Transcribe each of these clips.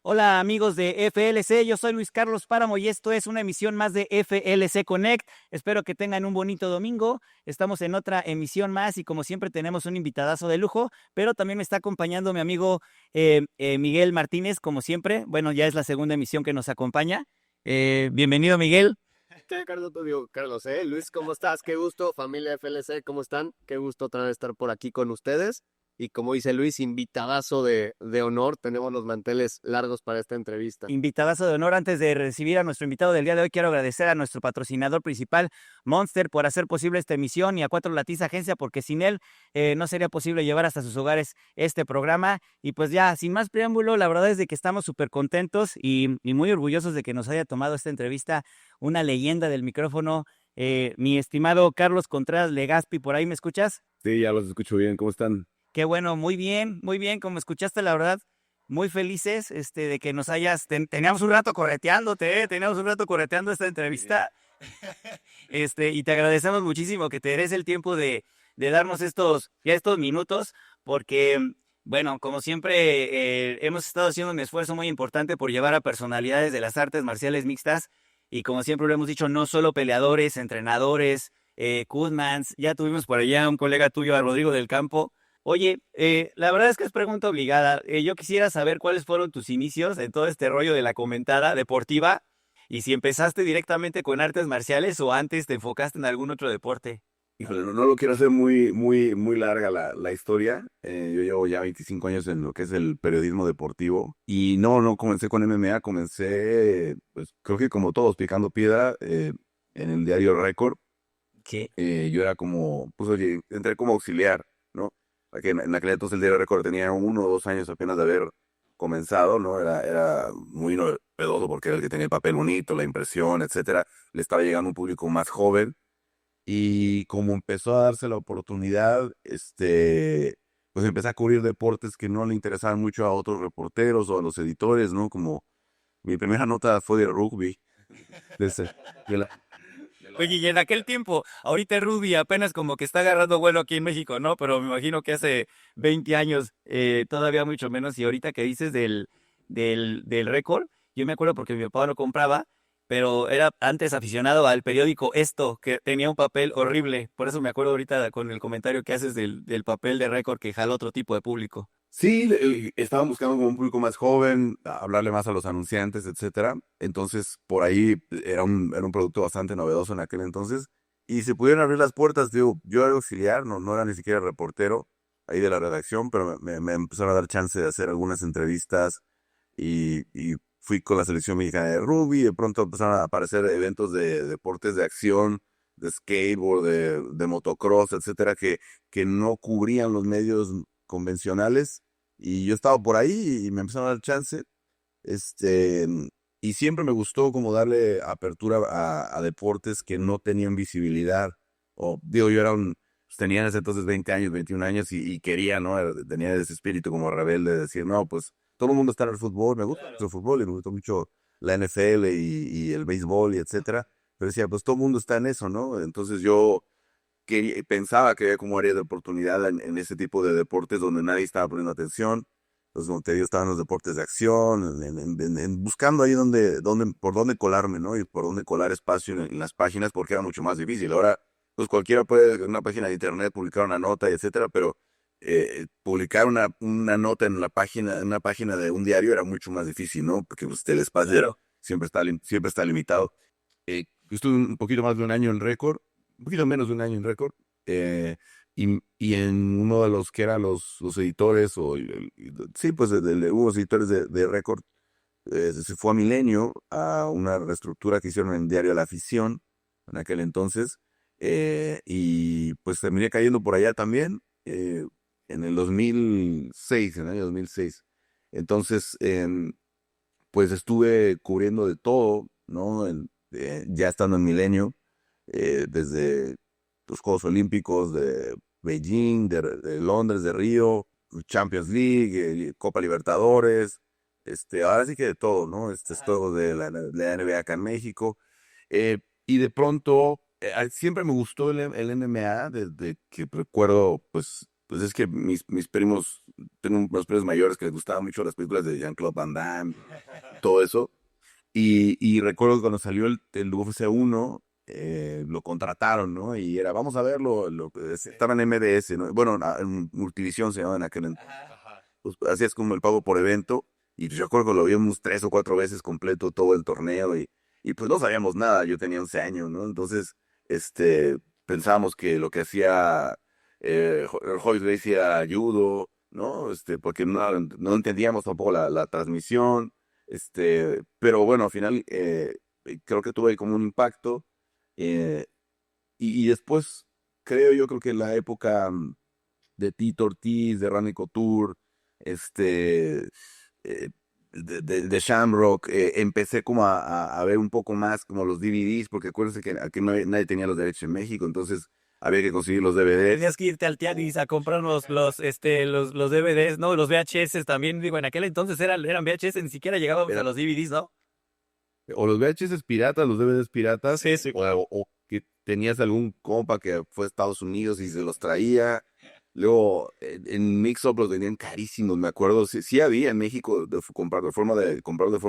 Hola amigos de FLC, yo soy Luis Carlos Páramo y esto es una emisión más de FLC Connect. Espero que tengan un bonito domingo. Estamos en otra emisión más y como siempre tenemos un invitadazo de lujo, pero también me está acompañando mi amigo Miguel Martínez, como siempre. Bueno, ya es la segunda emisión que nos acompaña. Bienvenido, Miguel. Carlos, tú digo, Carlos, Luis, ¿cómo estás? Qué gusto, familia FLC, ¿cómo están? Qué gusto otra vez estar por aquí con ustedes. Y como dice Luis, invitadazo de honor, tenemos los manteles largos para esta entrevista. Invitadazo de honor. Antes de recibir a nuestro invitado del día de hoy, quiero agradecer a nuestro patrocinador principal, Monster, por hacer posible esta emisión y a Cuatro Latiz Agencia, porque sin él no sería posible llevar hasta sus hogares este programa. Y pues ya, sin más preámbulo, la verdad es de que estamos súper contentos y muy orgullosos de que nos haya tomado esta entrevista una leyenda del micrófono, mi estimado Carlos Contreras Legaspi. ¿Por ahí me escuchas? Sí, ya los escucho bien. ¿Cómo están? Qué bueno, muy bien, como escuchaste, la verdad, muy felices de que nos hayas, teníamos un rato correteándote, teníamos un rato correteando esta entrevista, y te agradecemos muchísimo que te des el tiempo de darnos estos minutos, porque, bueno, como siempre, hemos estado haciendo un esfuerzo muy importante por llevar a personalidades de las artes marciales mixtas, y como siempre lo hemos dicho, no solo peleadores, entrenadores, Kuzmans, ya tuvimos por allá un colega tuyo, a Rodrigo del Campo. Oye, la verdad es que es pregunta obligada. Yo quisiera saber cuáles fueron tus inicios en todo este rollo de la comentada deportiva y si empezaste directamente con artes marciales o antes te enfocaste en algún otro deporte. Híjole, no lo quiero hacer muy larga la historia. Yo llevo ya 25 años en lo que es el periodismo deportivo y no comencé con MMA, comencé, pues creo que como todos, picando piedra en el diario Récord. ¿Qué? Yo era como, pues oye, entré como auxiliar, ¿no? En aquel entonces el diario Récord tenía 1 o 2 años apenas de haber comenzado, ¿no? Era muy novedoso porque era el que tenía el papel bonito, la impresión, etcétera. Le estaba llegando un público más joven. Y como empezó a darse la oportunidad, pues empecé a cubrir deportes que no le interesaban mucho a otros reporteros o a los editores, ¿no? Como mi primera nota fue de rugby. De ese- de la- Oye, y en aquel tiempo, ahorita Ruby apenas como que está agarrando vuelo aquí en México, ¿no? Pero me imagino que hace 20 años, todavía mucho menos. Y ahorita que dices del récord, yo me acuerdo porque mi papá lo compraba, pero era antes aficionado al periódico Esto, que tenía un papel horrible. Por eso me acuerdo ahorita con el comentario que haces del papel de récord que jala otro tipo de público. Sí, estaban buscando como un público más joven, hablarle más a los anunciantes, etcétera. Entonces, por ahí era un producto bastante novedoso en aquel entonces. Y se pudieron abrir las puertas, digo, yo era auxiliar, no era ni siquiera reportero ahí de la redacción, pero me empezaron a dar chance de hacer algunas entrevistas y fui con la selección mexicana de rugby. De pronto empezaron a aparecer eventos de deportes de acción, de skateboard, de motocross, etcétera, que no cubrían los medios convencionales y yo estaba por ahí y me empezaron a dar chance. Este, y siempre me gustó como darle apertura a deportes que no tenían visibilidad. O digo, pues, tenía en ese entonces 20 años, 21 años y quería, ¿no? Tenía ese espíritu como rebelde de decir, no, pues todo el mundo está en el fútbol, me gusta mucho el fútbol y me gustó mucho la NFL y el béisbol y etcétera. Pero decía, pues todo el mundo está en eso, ¿no? Entonces yo pensaba que había como área de oportunidad en ese tipo de deportes donde nadie estaba poniendo atención. Entonces, como te digo, estaban los deportes de acción, buscando ahí por dónde colarme, ¿no? Y por dónde colar espacio en las páginas, porque era mucho más difícil. Ahora, pues cualquiera puede en una página de internet publicar una nota, y etcétera, pero publicar una nota en una página de un diario era mucho más difícil, ¿no? Porque pues, el espacio Claro. siempre está limitado. Yo estuve un poquito más de un año en récord, un poquito menos de un año en récord, y en uno de los que eran los editores, sí, pues hubo editores de récord, se fue a Milenio, a una reestructura que hicieron en Diario La Afición, en aquel entonces, y pues terminé cayendo por allá también, en el 2006, en el año 2006. Entonces, pues estuve cubriendo de todo, ¿no? Ya estando en Milenio, desde los Juegos Olímpicos de Beijing, de Londres, de Río, Champions League, Copa Libertadores, ahora sí que de todo, ¿no? Es todo de la NBA acá en México. Y de pronto, siempre me gustó el MMA, desde que recuerdo, pues, pues es que mis primos, tengo unos primos mayores que les gustaban mucho las películas de Jean-Claude Van Damme, todo eso. Y recuerdo que cuando salió el UFC 1, lo contrataron, ¿no? Y era, vamos a verlo, estaba en MBS, ¿no? Bueno, en Multivisión se llamaba en aquel entonces. Pues, hacías como el pago por evento. Y yo recuerdo que lo vimos 3 o 4 veces completo todo el torneo. Y pues no sabíamos nada, yo tenía 11 años, ¿no? Entonces, pensábamos que lo que hacía Royce Gracie era judo, ¿no? Porque no entendíamos tampoco la transmisión. Pero bueno, al final creo que tuve como un impacto. eh, y después creo que la época de Tito Ortiz, de Randy Couture, de Shamrock, empecé como a ver un poco más como los DVDs, porque acuérdense que aquí nadie tenía los derechos en México, entonces había que conseguir los DVDs. Tenías que irte al tianguis a comprar los DVDs, ¿no? Los VHS también, digo, en aquel entonces eran VHS, ni siquiera llegábamos a los DVDs, ¿no? O los VHS piratas, los DVDs piratas, Sí, sí. o que tenías algún compa que fue a Estados Unidos y se los traía. Luego en Mix-Up los vendían carísimos, me acuerdo. Sí, sí había en México comprar de forma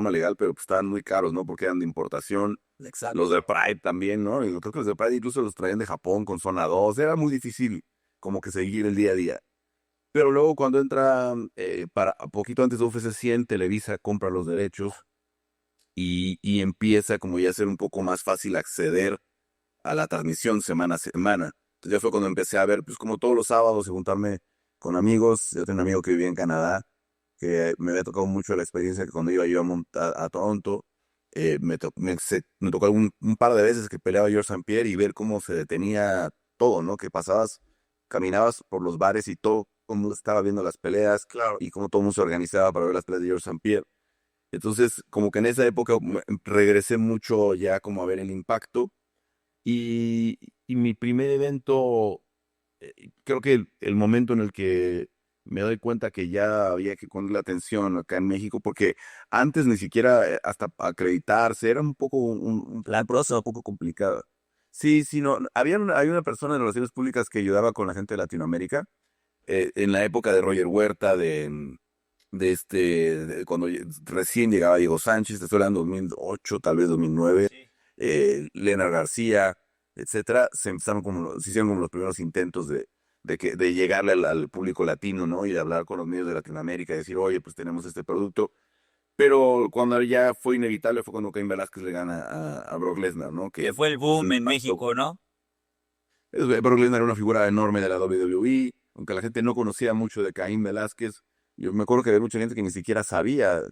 legal, pero pues estaban muy caros, ¿no? Porque eran de importación. Exacto. Los de Pride también, ¿no? Y creo que los de Pride incluso los traían de Japón con Zona 2. Era muy difícil como que seguir el día a día. Pero luego cuando entra, para poquito antes de UFC 100, Televisa compra los derechos y empieza como ya a ser un poco más fácil acceder a la transmisión semana a semana. Entonces ya fue cuando empecé a ver, pues como todos los sábados, y juntarme con amigos. Yo tenía un amigo que vivía en Canadá, que me había tocado mucho la experiencia que cuando iba yo a Toronto, me tocó un par de veces que peleaba George St. Pierre y ver cómo se detenía todo, ¿no? Que caminabas por los bares y todo el mundo estaba viendo las peleas, claro, y cómo todo el mundo se organizaba para ver las peleas de George St. Pierre. Entonces, como que en esa época regresé mucho ya como a ver el impacto y mi primer evento, creo que el momento en el que me doy cuenta que ya había que poner la atención acá en México, porque antes ni siquiera hasta acreditarse, era un poco la prosa un poco complicada. Sí, sí, no, hay una persona de relaciones públicas que ayudaba con la gente de Latinoamérica, en la época de Roger Huerta, cuando recién llegaba Diego Sánchez, te estoy hablando 2008, tal vez 2009, Sí. Leonard García, etcétera, se hicieron como los primeros intentos de llegarle al público latino, ¿no? Y de hablar con los medios de Latinoamérica y decir, oye, pues tenemos este producto. Pero cuando ya fue inevitable fue cuando Caín Velázquez le gana a Brock Lesnar, ¿no? Que fue el boom en impacto. México, ¿no? Brock Lesnar era una figura enorme de la WWE, aunque la gente no conocía mucho de Caín Velázquez. Yo me acuerdo que había mucha gente que ni siquiera sabía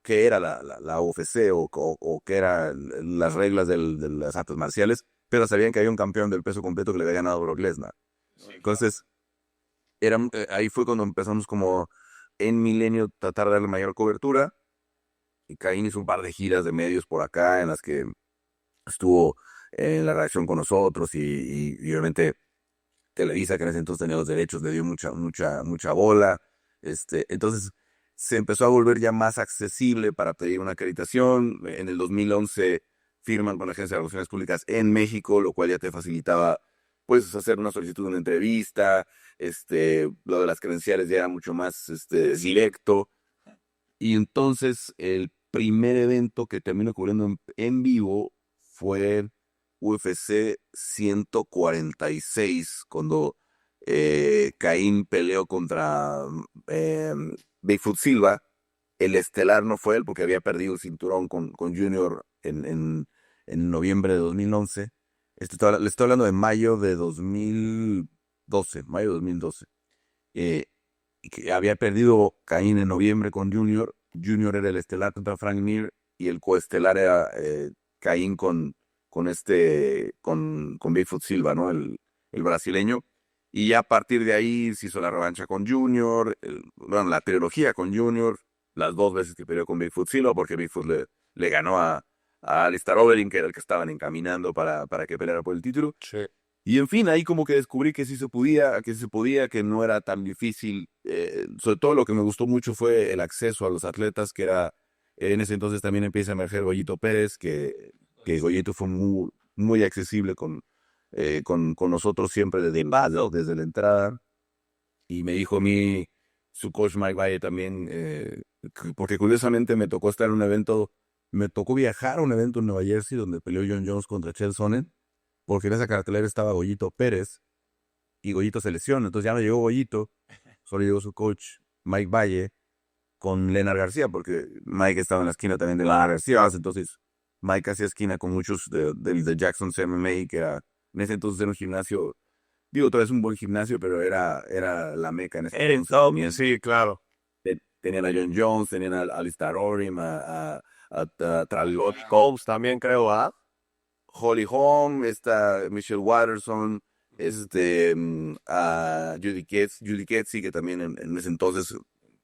qué era la UFC o qué eran las reglas de las artes marciales, pero sabían que había un campeón del peso completo que le había ganado a Brock Lesnar. Sí, Entonces, ahí fue cuando empezamos como en Milenio tratar de darle mayor cobertura. Y Caín hizo un par de giras de medios por acá en las que estuvo en la redacción con nosotros y obviamente Televisa, que en ese entonces tenía los derechos, le dio mucha bola. Entonces se empezó a volver ya más accesible para pedir una acreditación. En el 2011 firman con la Agencia de Relaciones Públicas en México, lo cual ya te facilitaba pues hacer una solicitud de una entrevista. Lo de las credenciales ya era mucho más directo. Y entonces el primer evento que termino cubriendo en vivo fue UFC 146, cuando Caín peleó contra eh, Bigfoot Silva. El estelar no fue él porque había perdido el cinturón con Junior en noviembre de 2011. Le estoy hablando de mayo de 2012, mayo de 2012. Eh, y que había perdido Caín en noviembre con Junior. Junior era el estelar contra Frank Mir y el coestelar era Caín con Bigfoot Silva, ¿no? El brasileño. Y ya a partir de ahí se hizo la revancha con Junior, bueno, la trilogía con Junior, las 2 veces que peleó con Bigfoot Silva, porque Bigfoot le ganó a Alistair Overeem, que era el que estaban encaminando para que peleara por el título. Sí. Y en fin, ahí como que descubrí que sí se podía, que no era tan difícil. Sobre todo lo que me gustó mucho fue el acceso a los atletas, que era, en ese entonces también empieza a emerger Goyito Pérez, que Goyito fue muy, muy accesible con nosotros siempre desde la entrada. y me dijo a mí, su coach Mike Valle también, porque curiosamente me tocó estar en un evento, me tocó viajar a un evento en Nueva Jersey donde peleó John Jones contra Chael Sonnen, porque en esa cartelera estaba Goyito Pérez, y Goyito se lesiona, entonces ya no llegó Goyito, solo llegó su coach Mike Valle con Leonard García, porque Mike estaba en la esquina también de Leonard García, entonces Mike hacía esquina con muchos de Jackson's MMA, que era, en ese entonces era un gimnasio, digo, todavía es un buen gimnasio, pero era la meca en ese entonces. Sí, claro. Tenían a John Jones, tenían a Alistair Overeem, a Travis Holmes también creo, ¿ah? Holly Holm, Michelle Watterson, a Judy Ketzi, que también en ese entonces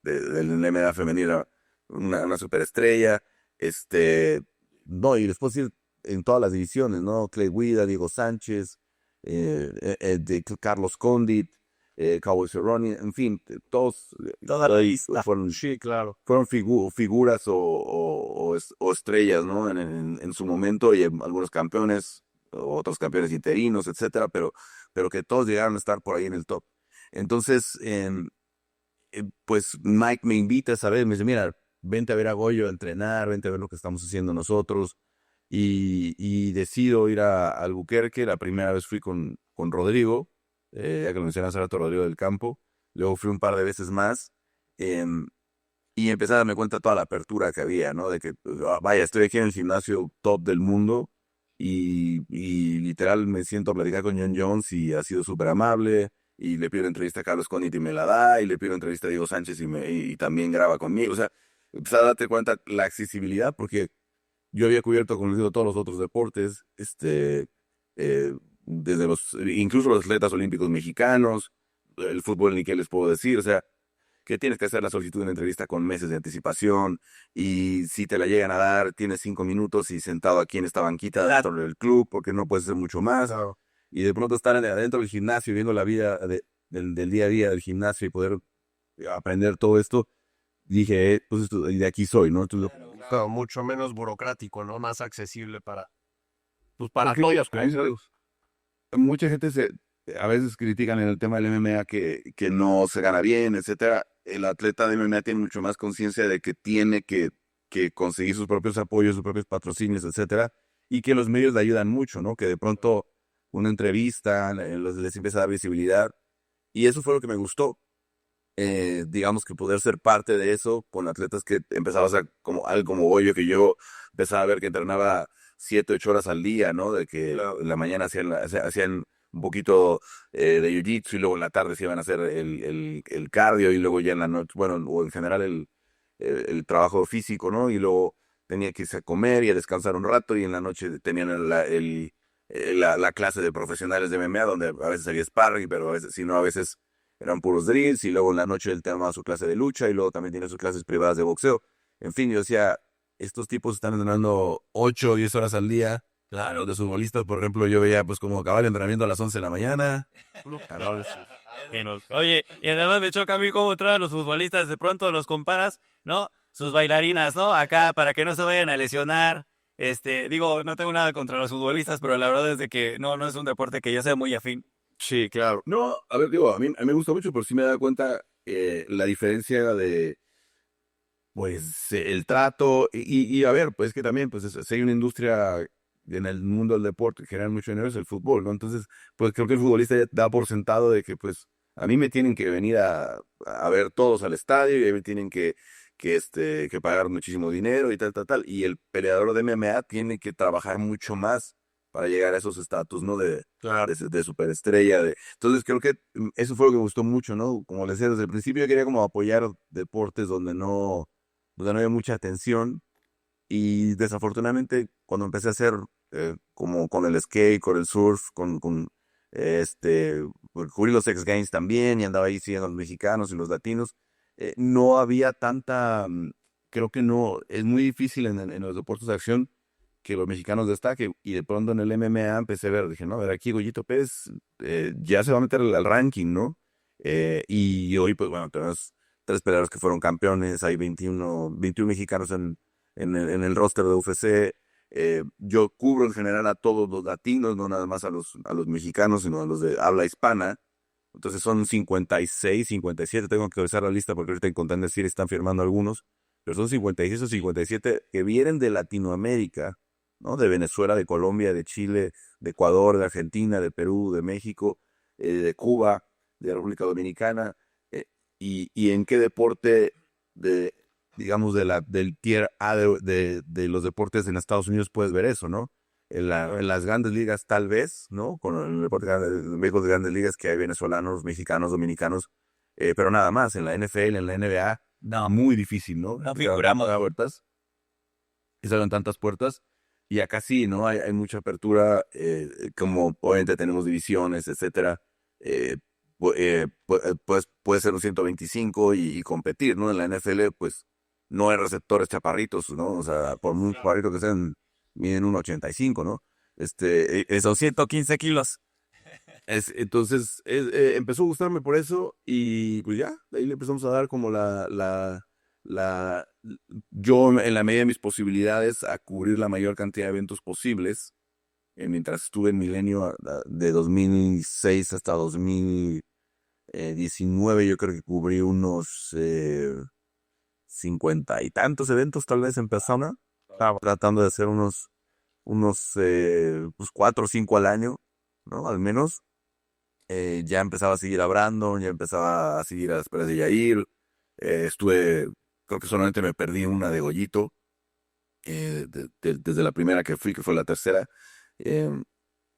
del MMA femenina era una superestrella, no, y después ir en todas las divisiones, ¿no? Clay Guida, Diego Sánchez, de Carlos Condit, Cowboy Cerrone, en fin, todos ahí fueron, Sí, claro. fueron figuras o estrellas, ¿no? En su momento, y algunos campeones, otros campeones interinos, etcétera, pero que todos llegaron a estar por ahí en el top. Entonces, pues Mike me invita, ¿sabes? Me dice, mira, vente a ver a Goyo a entrenar, vente a ver lo que estamos haciendo nosotros. Y decido ir a Albuquerque. La primera vez fui con Rodrigo, ya que lo mencioné hace rato, Rodrigo del Campo. Luego fui un par de veces más. em, y empecé a darme cuenta de toda la apertura que había, ¿no? De que, vaya, estoy aquí en el gimnasio top del mundo y literal me siento a platicar con John Jones y ha sido súper amable. Y le pido entrevista a Carlos Conit y me la da, y le pido entrevista a Diego Sánchez y también graba conmigo. O sea, empecé a darte cuenta la accesibilidad, porque yo había cubierto, como les digo, todos los otros deportes, desde incluso los atletas olímpicos mexicanos, el fútbol, ni qué les puedo decir, o sea, que tienes que hacer la solicitud de una entrevista con meses de anticipación, y si te la llegan a dar, tienes 5 minutos y sentado aquí en esta banquita dentro del club, porque no puedes hacer mucho más, Claro. y de pronto estar adentro del gimnasio, viendo la vida del día a día del gimnasio y poder aprender todo esto, dije, pues y de aquí soy, ¿no? Entonces, Claro, mucho menos burocrático, ¿no? Más accesible pues para porque, todos. mucha gente a veces critican en el tema del MMA que no se gana bien, etcétera. El atleta de MMA tiene mucho más conciencia de que tiene que conseguir sus propios apoyos, sus propios patrocinios, etcétera, y que los medios le ayudan mucho, ¿no? Que de pronto una entrevista les empieza a dar visibilidad, y eso fue lo que me gustó. Digamos que poder ser parte de eso con atletas que empezaba a ser como algo como Goyo, que yo empezaba a ver que entrenaba 7, 8 horas al día, ¿no? De que en la mañana hacían un poquito de jiu-jitsu, y luego en la tarde se iban a hacer el cardio, y luego ya en la noche, bueno, o en general el trabajo físico, ¿no? Y luego tenía que irse a comer y a descansar un rato, y en la noche tenían la clase de profesionales de MMA, donde a veces había sparring, pero a veces, si no, a veces eran puros drills, y luego en la noche él tomaba su clase de lucha, y luego también tiene sus clases privadas de boxeo. En fin, yo decía, estos tipos están entrenando 8 o 10 horas al día. Claro, de futbolistas, por ejemplo, yo veía pues como acabar el entrenamiento a las 11 de la mañana. Claro, Oye, y además me choca a mí cómo traen los futbolistas, de pronto los comparas, ¿no? Sus bailarinas, ¿no? Acá, para que no se vayan a lesionar. Digo, no tengo nada contra los futbolistas, pero la verdad es de que no es un deporte que yo sea muy afín. Sí, claro. no, a ver, digo, a mí me gusta mucho, pero sí me da cuenta la diferencia de, pues, el trato, y a ver, pues que también, pues, si hay una industria en el mundo del deporte que genera mucho dinero, es el fútbol, ¿no? Entonces, pues creo que el futbolista ya da por sentado de que, pues, a mí me tienen que venir a ver todos al estadio, y a mí me tienen que pagar muchísimo dinero y tal, tal, tal, y el peleador de MMA tiene que trabajar mucho más para llegar a esos estatus, ¿no? Claro. De superestrella. Entonces creo que eso fue lo que me gustó mucho, ¿no? Como les decía, desde el principio yo quería como apoyar deportes donde no había mucha atención, y desafortunadamente cuando empecé a hacer como con el skate, con el surf, pues, cubrí los X Games también, y andaba ahí siguiendo a los mexicanos y los latinos, no había creo que no, es muy difícil en los deportes de acción que los mexicanos destaquen, y de pronto en el MMA empecé a ver, dije, no, a ver, aquí Goyito Pérez ya se va a meter al ranking, ¿no? Y hoy, pues bueno, tenemos 3 peleadores que fueron campeones, hay 21 mexicanos en el roster de UFC. Yo cubro en general a todos los latinos, no nada más a los mexicanos, sino a los de habla hispana. Entonces son 56, 57, tengo que revisar la lista porque ahorita en Contender Series están firmando algunos, pero son 56 o 57 que vienen de Latinoamérica, ¿no? De Venezuela, de Colombia, de Chile, de Ecuador, de Argentina, de Perú, de México, de Cuba, de República Dominicana, y en qué deporte de, digamos, del tier A de los deportes en Estados Unidos puedes ver eso, ¿no? En las grandes ligas tal vez, ¿no? Con el deporte de béisbol de grandes ligas que hay venezolanos, mexicanos, dominicanos, pero nada más. En la NFL, en la NBA, No, muy difícil, ¿no? no figuramos. Puertas, y se abren tantas puertas. Y acá sí, ¿no? Hay mucha apertura, como obviamente tenemos divisiones, etcétera. Pues puede ser un 125 y competir, ¿no? En la NFL, pues no hay receptores chaparritos, ¿no? O sea, por muy chaparritos que sean, miden 1,85, ¿no? Son 115 kilos. Entonces, empezó a gustarme por eso y pues ya, de ahí le empezamos a dar como la, yo en la medida de mis posibilidades a cubrir la mayor cantidad de eventos posibles. Mientras estuve en Milenio de 2006 hasta 2019, yo creo que cubrí unos 50 y tantos eventos tal vez en persona. Estaba tratando de hacer unos pues 4 o 5 al año, ¿no? Al menos. Ya empezaba a seguir a Brandon, ya empezaba a seguir a las peleas de Yair. Creo que solamente me perdí una de Goyito, desde la primera que fui, que fue la tercera. Eh,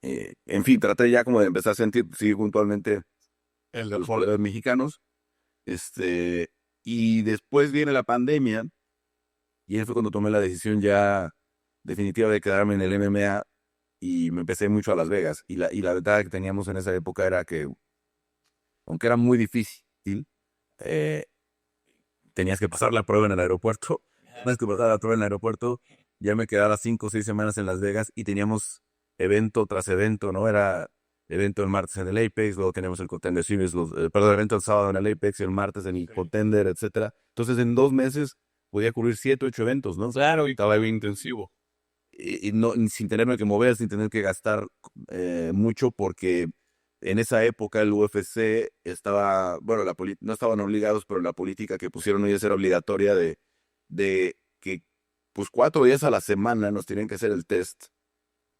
en fin, traté ya como de empezar a seguir puntualmente los peleadores mexicanos. Y después viene la pandemia, y ahí fue cuando tomé la decisión ya definitiva de quedarme en el MMA, y me empecé mucho a Las Vegas. Y la ventaja que teníamos en esa época era que, aunque era muy difícil, eh, tenías que pasar la prueba en el aeropuerto. Tenías que pasar la prueba en el aeropuerto. Ya me quedaba 5 o 6 semanas en Las Vegas y teníamos evento tras evento, ¿no? Era evento el martes en el Apex, luego teníamos el Contender Series, perdón, evento el sábado en el Apex y el martes en el Contender, etcétera. Entonces, en 2 meses podía cubrir 7 o 8 eventos, ¿no? Claro, y Estaba bien intensivo. Y no, sin tenerme que mover, sin tener que gastar mucho, porque en esa época el UFC estaba, bueno, no estaban obligados, pero la política que pusieron ellos era obligatoria de que pues 4 días a la semana nos tenían que hacer el test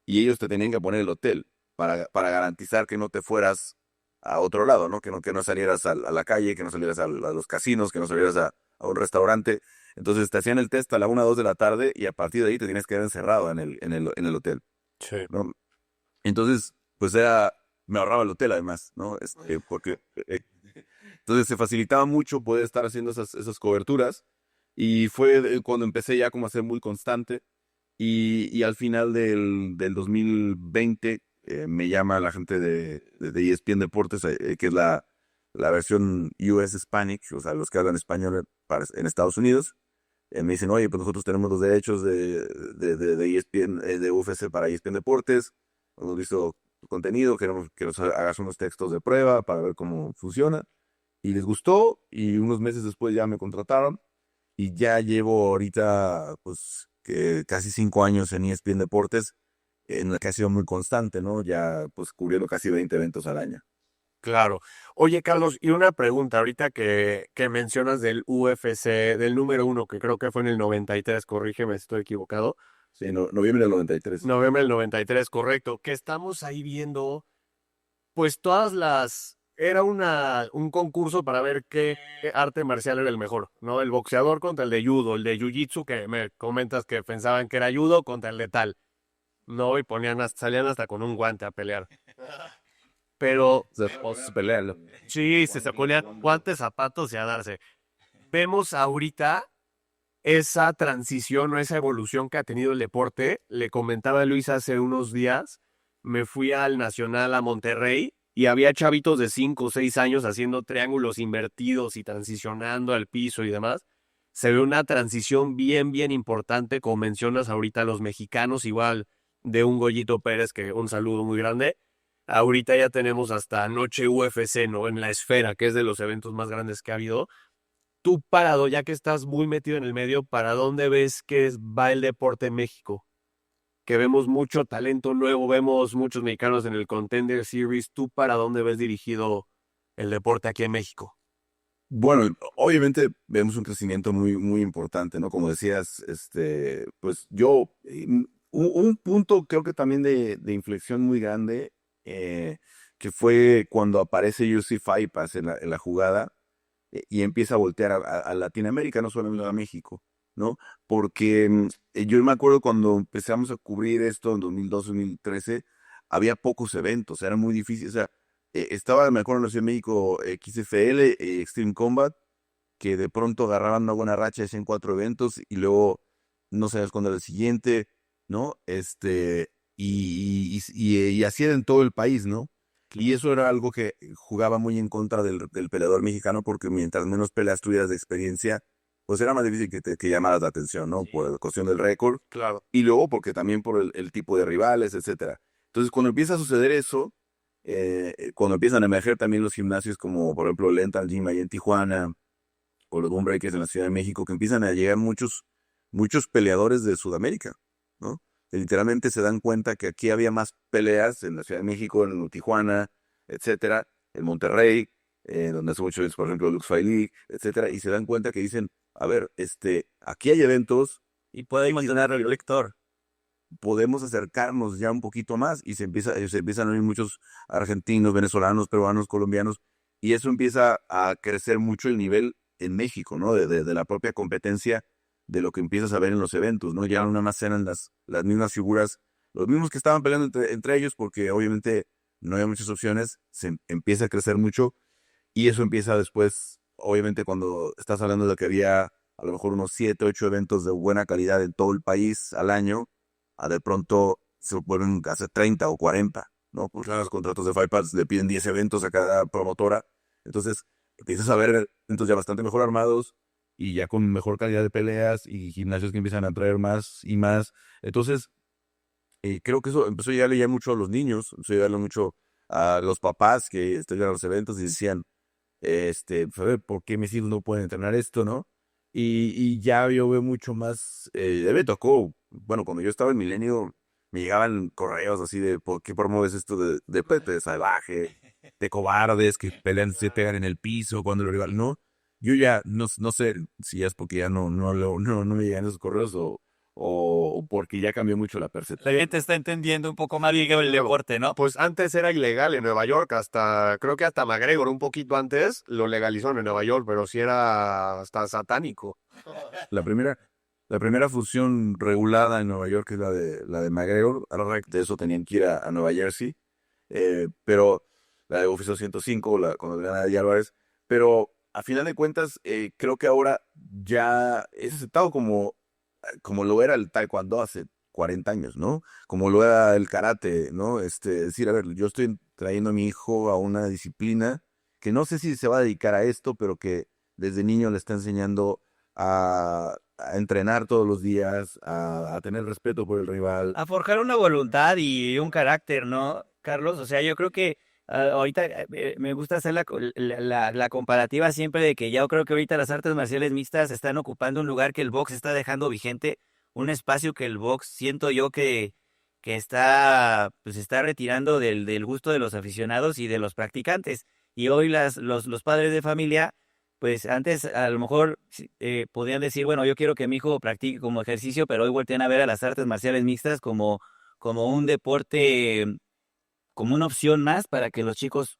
y ellos te tenían que poner el hotel para garantizar que no te fueras a otro lado, ¿no? Que no salieras a la calle, que no salieras a los casinos, que no salieras a un restaurante. Entonces te hacían el test a la 1 o 2 de la tarde y a partir de ahí te tienes que quedar encerrado en el hotel, sí. ¿no? Entonces, pues me ahorraba el hotel además, ¿no? Porque entonces se facilitaba mucho poder estar haciendo esas coberturas, y fue cuando empecé ya como a ser muy constante, y al final del 2020 me llama la gente de ESPN Deportes, que es la versión US Hispanic, o sea, los que hablan español en Estados Unidos. Me dicen, oye, pues nosotros tenemos los derechos de ESPN, de UFC para ESPN Deportes, hemos visto tu contenido, queremos que nos hagas unos textos de prueba para ver cómo funciona. Y les gustó, y unos meses después ya me contrataron, y ya llevo ahorita, pues, que casi 5 años en ESPN Deportes, en la que ha sido muy constante, ¿no? Ya, pues, cubriendo casi 20 eventos al año. Claro. Oye, Carlos, y una pregunta, ahorita que mencionas del UFC, del número 1, que creo que fue en el 93, corrígeme si estoy equivocado. Sí, noviembre del 93. Noviembre del 93, correcto, que estamos ahí viendo, pues era un concurso para ver qué arte marcial era el mejor, ¿no? El boxeador contra el de judo, el de jiu-jitsu, que me comentas que pensaban que era judo, contra el de tal, ¿no? Y salían hasta con un guante a pelear. Pero Pelearlo. sí, se ponían guantes, zapatos y a darse. Vemos ahorita esa transición o esa evolución que ha tenido el deporte. Le comentaba a Luis hace unos días, me fui al Nacional a Monterrey y había chavitos de 5 o 6 años haciendo triángulos invertidos y transicionando al piso y demás. Se ve una transición bien, bien importante, como mencionas ahorita los mexicanos, igual de un Goyito Pérez, que un saludo muy grande. Ahorita ya tenemos hasta Noche UFC, ¿no? En la Esfera, que es de los eventos más grandes que ha habido. Tú parado, ya que estás muy metido en el medio, ¿para dónde ves que va el deporte en México? Que vemos mucho talento nuevo, vemos muchos mexicanos en el Contender Series. ¿Tú para dónde ves dirigido el deporte aquí en México? Bueno, obviamente vemos un crecimiento muy, muy importante, ¿no? Como decías, pues yo, un punto creo que también de inflexión muy grande, que fue cuando aparece UC Faipas en la jugada, y empieza a voltear a Latinoamérica, no solamente a México, ¿no? Porque yo me acuerdo cuando empezamos a cubrir esto en 2012, 2013, había pocos eventos, era muy difícil, o sea, estaba, me acuerdo en la Ciudad de México, XFL, Extreme Combat, que de pronto agarraban una buena racha, hacían 4 eventos y luego no sabías cuándo era el siguiente, ¿no? Y así era en todo el país, ¿no? Y eso era algo que jugaba muy en contra del peleador mexicano, porque mientras menos peleas tuvieras de experiencia, pues era más difícil que llamaras la atención, ¿no? Por la cuestión del récord. Claro. Y luego porque también por el tipo de rivales, etcétera. Entonces, cuando empieza a suceder eso, cuando empiezan a emerger también los gimnasios como, por ejemplo, Lental Gym ahí en Tijuana, o los Boom Breakers en la Ciudad de México, que empiezan a llegar muchos peleadores de Sudamérica, ¿no? Que literalmente se dan cuenta que aquí había más peleas en la Ciudad de México, en Tijuana, etcétera, en Monterrey, donde hace mucho, por ejemplo, Lux Fight League, etcétera, y se dan cuenta que dicen, a ver, aquí hay eventos, Y puedo imaginar el lector. podemos acercarnos ya un poquito más, y se empiezan a unir muchos argentinos, venezolanos, peruanos, colombianos, y eso empieza a crecer mucho el nivel en México, ¿no? De la propia competencia, de lo que empiezas a ver en los eventos, ¿no? Ya no nada más eran las mismas figuras, los mismos que estaban peleando entre ellos, porque obviamente no había muchas opciones, empieza a crecer mucho, y eso empieza después, obviamente cuando estás hablando de que había a lo mejor unos 7, 8 eventos de buena calidad en todo el país al año, a de pronto se vuelven casi 30 o 40, ¿no? Porque los contratos de Fight Pass le piden 10 eventos a cada promotora. Entonces, empiezas a ver eventos ya bastante mejor armados y ya con mejor calidad de peleas y gimnasios que empiezan a traer más y más. Entonces, creo que eso empezó a llegarle ya mucho a los niños, empezó a llegarle mucho a los papás que estaban a los eventos y decían, pues, a ver, ¿por qué mis hijos no pueden entrenar esto, no? Y ya yo veo mucho más, me tocó, bueno, cuando yo estaba en Milenio, me llegaban correos así de, ¿por qué promueves esto de salvaje, de cobardes que pelean, se pegan en el piso cuando el rival, no? Yo ya no sé si es porque ya no me llegan esos correos o porque ya cambió mucho la La percepción. gente está entendiendo un poco más bien el deporte, ¿no? Pues antes era ilegal en Nueva York, creo que hasta McGregor un poquito antes lo legalizó en Nueva York, pero sí era hasta satánico. La primera fusión regulada en Nueva York es la de McGregor. De eso tenían que ir a Nueva Jersey. Pero la de UFC 105, cuando le gana a Eddie Álvarez. Pero a final de cuentas, creo que ahora ya es aceptado como lo era el taekwondo hace 40 años, ¿no? Como lo era el karate, ¿no? Decir, a ver, yo estoy trayendo a mi hijo a una disciplina que no sé si se va a dedicar a esto, pero que desde niño le está enseñando a entrenar todos los días, a tener respeto por el rival. A forjar una voluntad y un carácter, ¿no, Carlos? O sea, yo creo que ahorita me gusta hacer la comparativa siempre de que yo creo que ahorita las artes marciales mixtas están ocupando un lugar que el box está dejando vigente, un espacio que el box siento yo que está, pues está retirando del gusto de los aficionados y de los practicantes. Y hoy los padres de familia, pues antes a lo mejor podían decir, bueno, yo quiero que mi hijo practique como ejercicio, pero hoy voltean a ver a las artes marciales mixtas como un deporte, como una opción más para que los chicos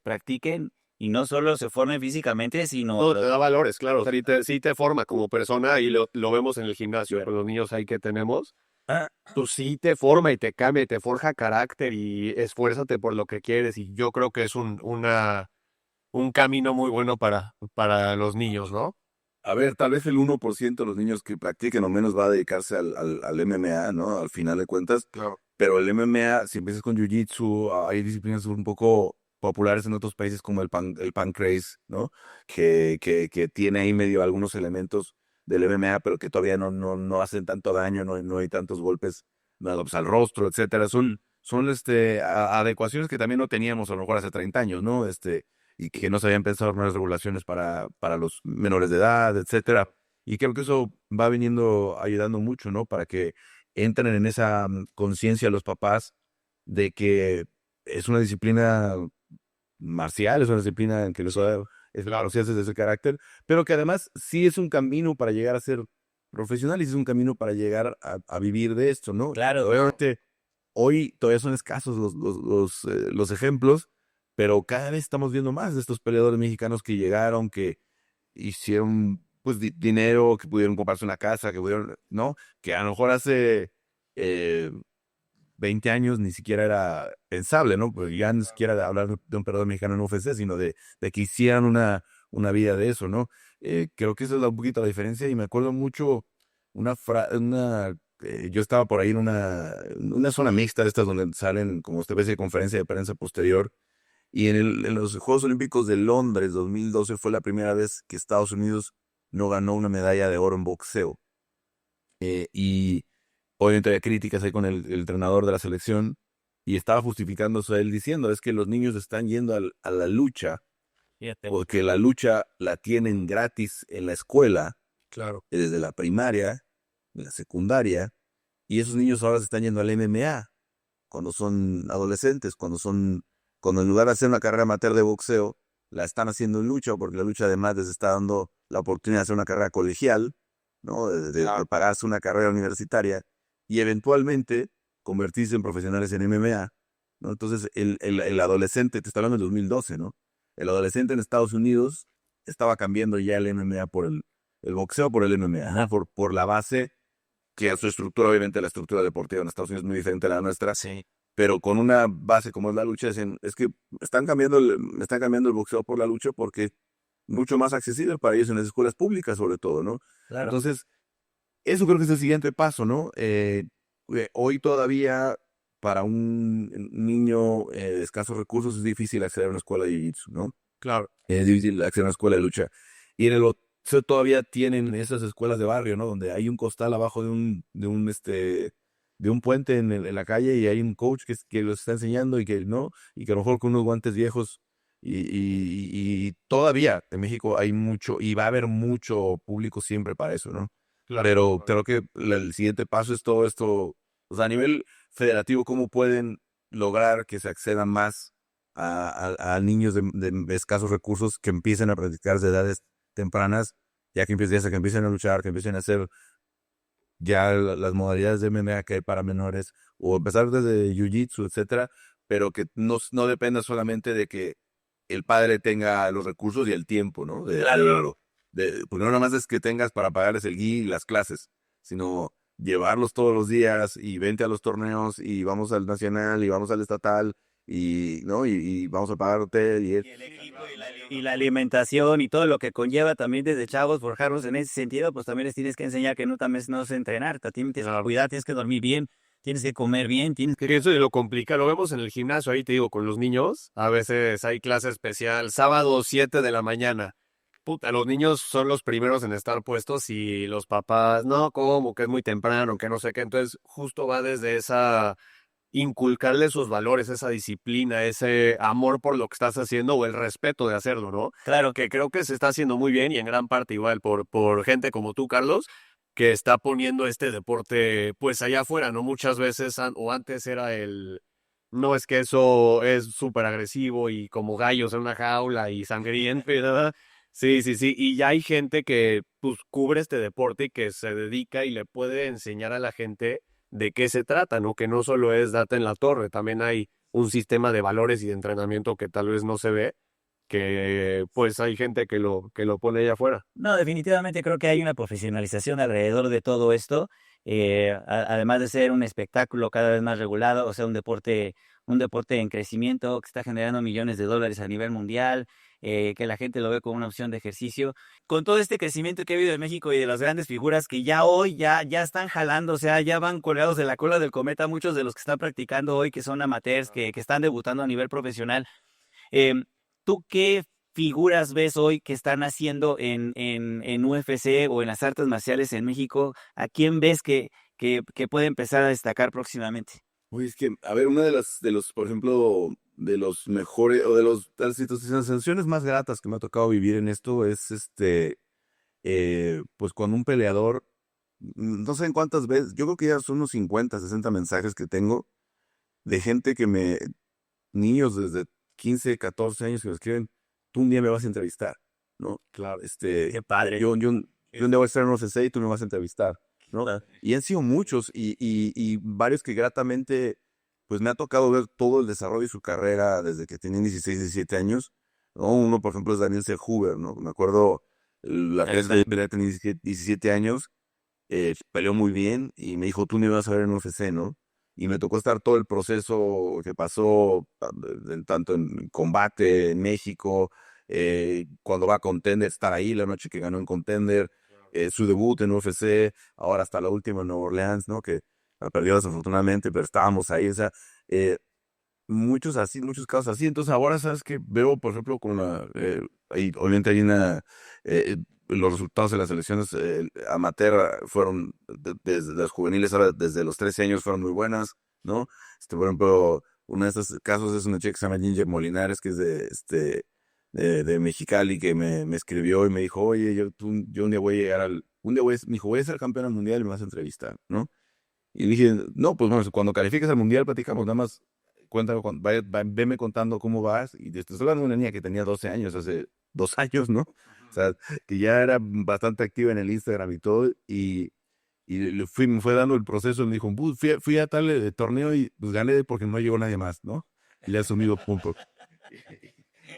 practiquen y no solo se formen físicamente, sino No, te da valores, claro. O sea, sí te forma como persona y lo vemos en el gimnasio, con los niños ahí que tenemos. Pues sí te forma y te cambia y te forja carácter y esfuérzate por lo que quieres. Y yo creo que es un camino muy bueno para los niños, ¿no? A ver, tal vez el 1% de los niños que practiquen o menos va a dedicarse al MMA, ¿no? Al final de cuentas. Claro. Pero el MMA, si empiezas con Jiu-Jitsu, hay disciplinas un poco populares en otros países como el pancrase, ¿no? Que tiene ahí medio algunos elementos del MMA, pero que todavía no hacen tanto daño, no hay tantos golpes, no, pues, al rostro, etcétera. Son adecuaciones que también no teníamos a lo mejor hace 30 años, ¿no? Y que no se habían pensado nuevas regulaciones para los menores de edad, etcétera. Y creo que eso va viniendo ayudando mucho, ¿no? Para que entren en esa conciencia los papás de que es una disciplina marcial, es una disciplina en que los es claro, si haces ese carácter, pero que además sí es un camino para llegar a ser profesional y sí es un camino para llegar a vivir de esto, ¿no? Claro. Obviamente, hoy todavía son escasos los ejemplos, pero cada vez estamos viendo más de estos peleadores mexicanos que llegaron, que hicieron pues dinero, que pudieron comprarse una casa, que pudieron, ¿no? Que a lo mejor hace eh, 20 años ni siquiera era pensable, ¿no? Porque ya ni siquiera hablar de un peleador mexicano en UFC, sino de que hicieran una vida de eso, ¿no? Creo que esa es un poquito la diferencia y me acuerdo mucho yo estaba por ahí en una zona mixta de estas donde salen como esta especie de conferencia de prensa posterior y en los Juegos Olímpicos de Londres 2012 fue la primera vez que Estados Unidos no ganó una medalla de oro en boxeo. Y obviamente había críticas ahí con el entrenador de la selección y estaba justificándose él diciendo, es que los niños están yendo a la lucha Fíjate. porque la lucha la tienen gratis en la escuela, Claro. desde la primaria, la secundaria, y esos niños ahora se están yendo al MMA cuando son adolescentes, cuando en lugar de hacer una carrera amateur de boxeo, la están haciendo en lucha, porque la lucha además les está dando la oportunidad de hacer una carrera colegial, ¿no? De prepararse una carrera universitaria y eventualmente convertirse en profesionales en MMA, ¿no? Entonces, el adolescente, te estoy hablando del 2012, ¿no? El adolescente en Estados Unidos estaba cambiando ya el MMA por el boxeo por el MMA, ¿no? Por la base, que a su estructura, obviamente la estructura deportiva en Estados Unidos es muy diferente a la nuestra, Sí. pero con una base como es la lucha, dicen, es que están cambiando el boxeo por la lucha porque es mucho más accesible para ellos en las escuelas públicas, sobre todo, ¿no? Claro. Entonces, eso creo que es el siguiente paso, ¿no? Hoy todavía para un niño de escasos recursos es difícil acceder a una escuela de jiu-jitsu, ¿no? Claro. Es difícil acceder a una escuela de lucha. Y en el boxeo todavía tienen esas escuelas de barrio, ¿no? Donde hay un costal abajo de un puente en la calle y hay un coach que los está enseñando y que no, y que a lo mejor con unos guantes viejos y todavía en México hay mucho y va a haber mucho público siempre para eso, ¿no? Pero creo que el siguiente paso es todo esto, o sea, a nivel federativo, ¿cómo pueden lograr que se acceda más a niños de escasos recursos que empiecen a practicar de edades tempranas, ya que empiecen a luchar, que empiecen a hacer ya las modalidades de MMA que hay para menores, o empezar desde Jiu-Jitsu, etcétera, pero que no dependa solamente de que el padre tenga los recursos y el tiempo, ¿no? Claro. Porque no nada más es que tengas para pagarles el gui y las clases, sino llevarlos todos los días y vente a los torneos y vamos al nacional y vamos al estatal y, ¿no? Y vamos a pagar hotel Y el equipo y la alimentación y todo lo que conlleva también desde chavos, forjarlos en ese sentido, pues también les tienes que enseñar que no también no es entrenar, también tienes que cuidar, tienes que dormir bien, tienes que comer bien, tienes que... Que eso lo complica, lo vemos en el gimnasio, ahí te digo, con los niños, a veces hay clase especial, sábado 7 de la mañana. Puta, los niños son los primeros en estar puestos y los papás, no, como que es muy temprano, que no sé qué. Entonces, justo va desde esa inculcarle esos valores, esa disciplina, ese amor por lo que estás haciendo o el respeto de hacerlo, ¿no? Claro, Que creo que se está haciendo muy bien y en gran parte igual por gente como tú, Carlos, que está poniendo este deporte pues allá afuera, ¿no? Muchas veces o antes era no es que eso es súper agresivo y como gallos en una jaula y sangriento, ¿verdad? Sí, sí, sí, y ya hay gente que pues cubre este deporte y que se dedica y le puede enseñar a la gente de qué se trata, ¿no? Que no solo es date en la torre, también hay un sistema de valores y de entrenamiento que tal vez no se ve, que pues hay gente que lo pone allá afuera. no, definitivamente creo que hay una profesionalización alrededor de todo esto, además de ser un espectáculo cada vez más regulado, o sea, un deporte en crecimiento que está generando millones de dólares a nivel mundial, que la gente lo ve como una opción de ejercicio. Con todo este crecimiento que ha habido en México y de las grandes figuras que ya hoy ya están jalando, o sea, ya van colgados de la cola del cometa, muchos de los que están practicando hoy, que son amateurs, que están debutando a nivel profesional. ¿Tú qué figuras ves hoy que están haciendo en UFC o en las artes marciales en México? ¿A quién ves que puede empezar a destacar próximamente? Uy, es que, a ver, una por ejemplo, de los mejores, o de las sensaciones más gratas que me ha tocado vivir en esto es, pues cuando un peleador, no sé en cuántas veces, yo creo que ya son unos 50, 60 mensajes que tengo de gente niños desde 15, 14 años que me escriben, tú un día me vas a entrevistar, ¿no? Claro. Qué padre. Yo un día voy a estar en UFC y tú me vas a entrevistar, ¿no? Y han sido muchos y varios que gratamente, pues me ha tocado ver todo el desarrollo de su carrera desde que tenían 16, 17 años, ¿no? Uno, por ejemplo, es Daniel Sehuber, ¿no? Me acuerdo, la que tenía 17 años, peleó muy bien y me dijo, tú me vas a ver en UFC, ¿no? Y me tocó estar todo el proceso que pasó, tanto en combate en México, cuando va a Contender, estar ahí la noche que ganó en Contender, su debut en UFC, ahora hasta la última en Nueva Orleans, ¿no? Que la perdió desafortunadamente, pero estábamos ahí, o sea, eh, muchos así, muchos casos así. Entonces ahora, ¿sabes que veo, por ejemplo, con obviamente hay los resultados de las elecciones amateur fueron desde los juveniles, ahora desde los 13 años fueron muy buenas, ¿no? Por ejemplo, uno de estos casos es una chica que se llama Ginger Molinares, que es de Mexicali, que me escribió y me dijo, oye, yo un día voy a llegar me dijo, voy a ser campeón mundial y me vas a entrevistar, ¿no? Y dije, no, pues bueno, cuando califiques al mundial platicamos, nada más cuéntame, veme contando cómo vas. Y te estoy hablando de una niña que tenía 12 años, hace 2 años, ¿no? O sea, que ya era bastante activa en el Instagram y todo. Y me fue dando el proceso. Me dijo, "Pues, fui a tal torneo y pues gané porque no llegó nadie más, ¿no? Y le he asumido puntos.